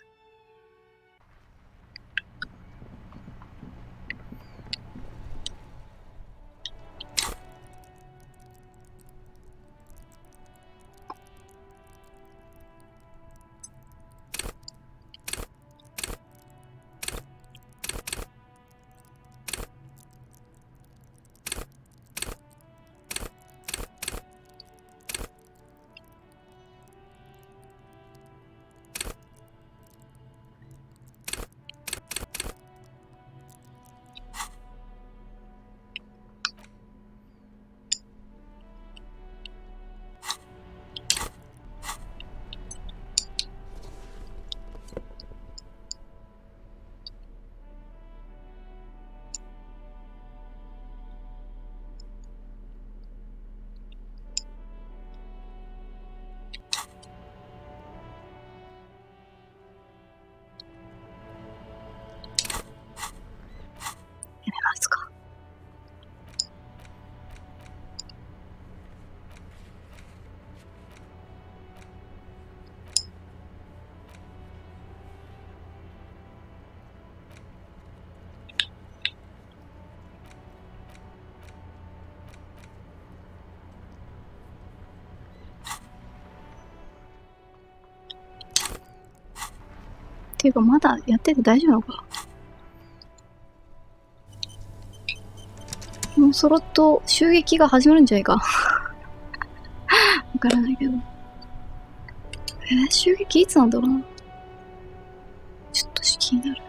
っていうかまだやってて大丈夫なのか。もうそろっと襲撃が始まるんじゃないか。わからないけど。襲撃いつなんだろうな。ちょっと気になる。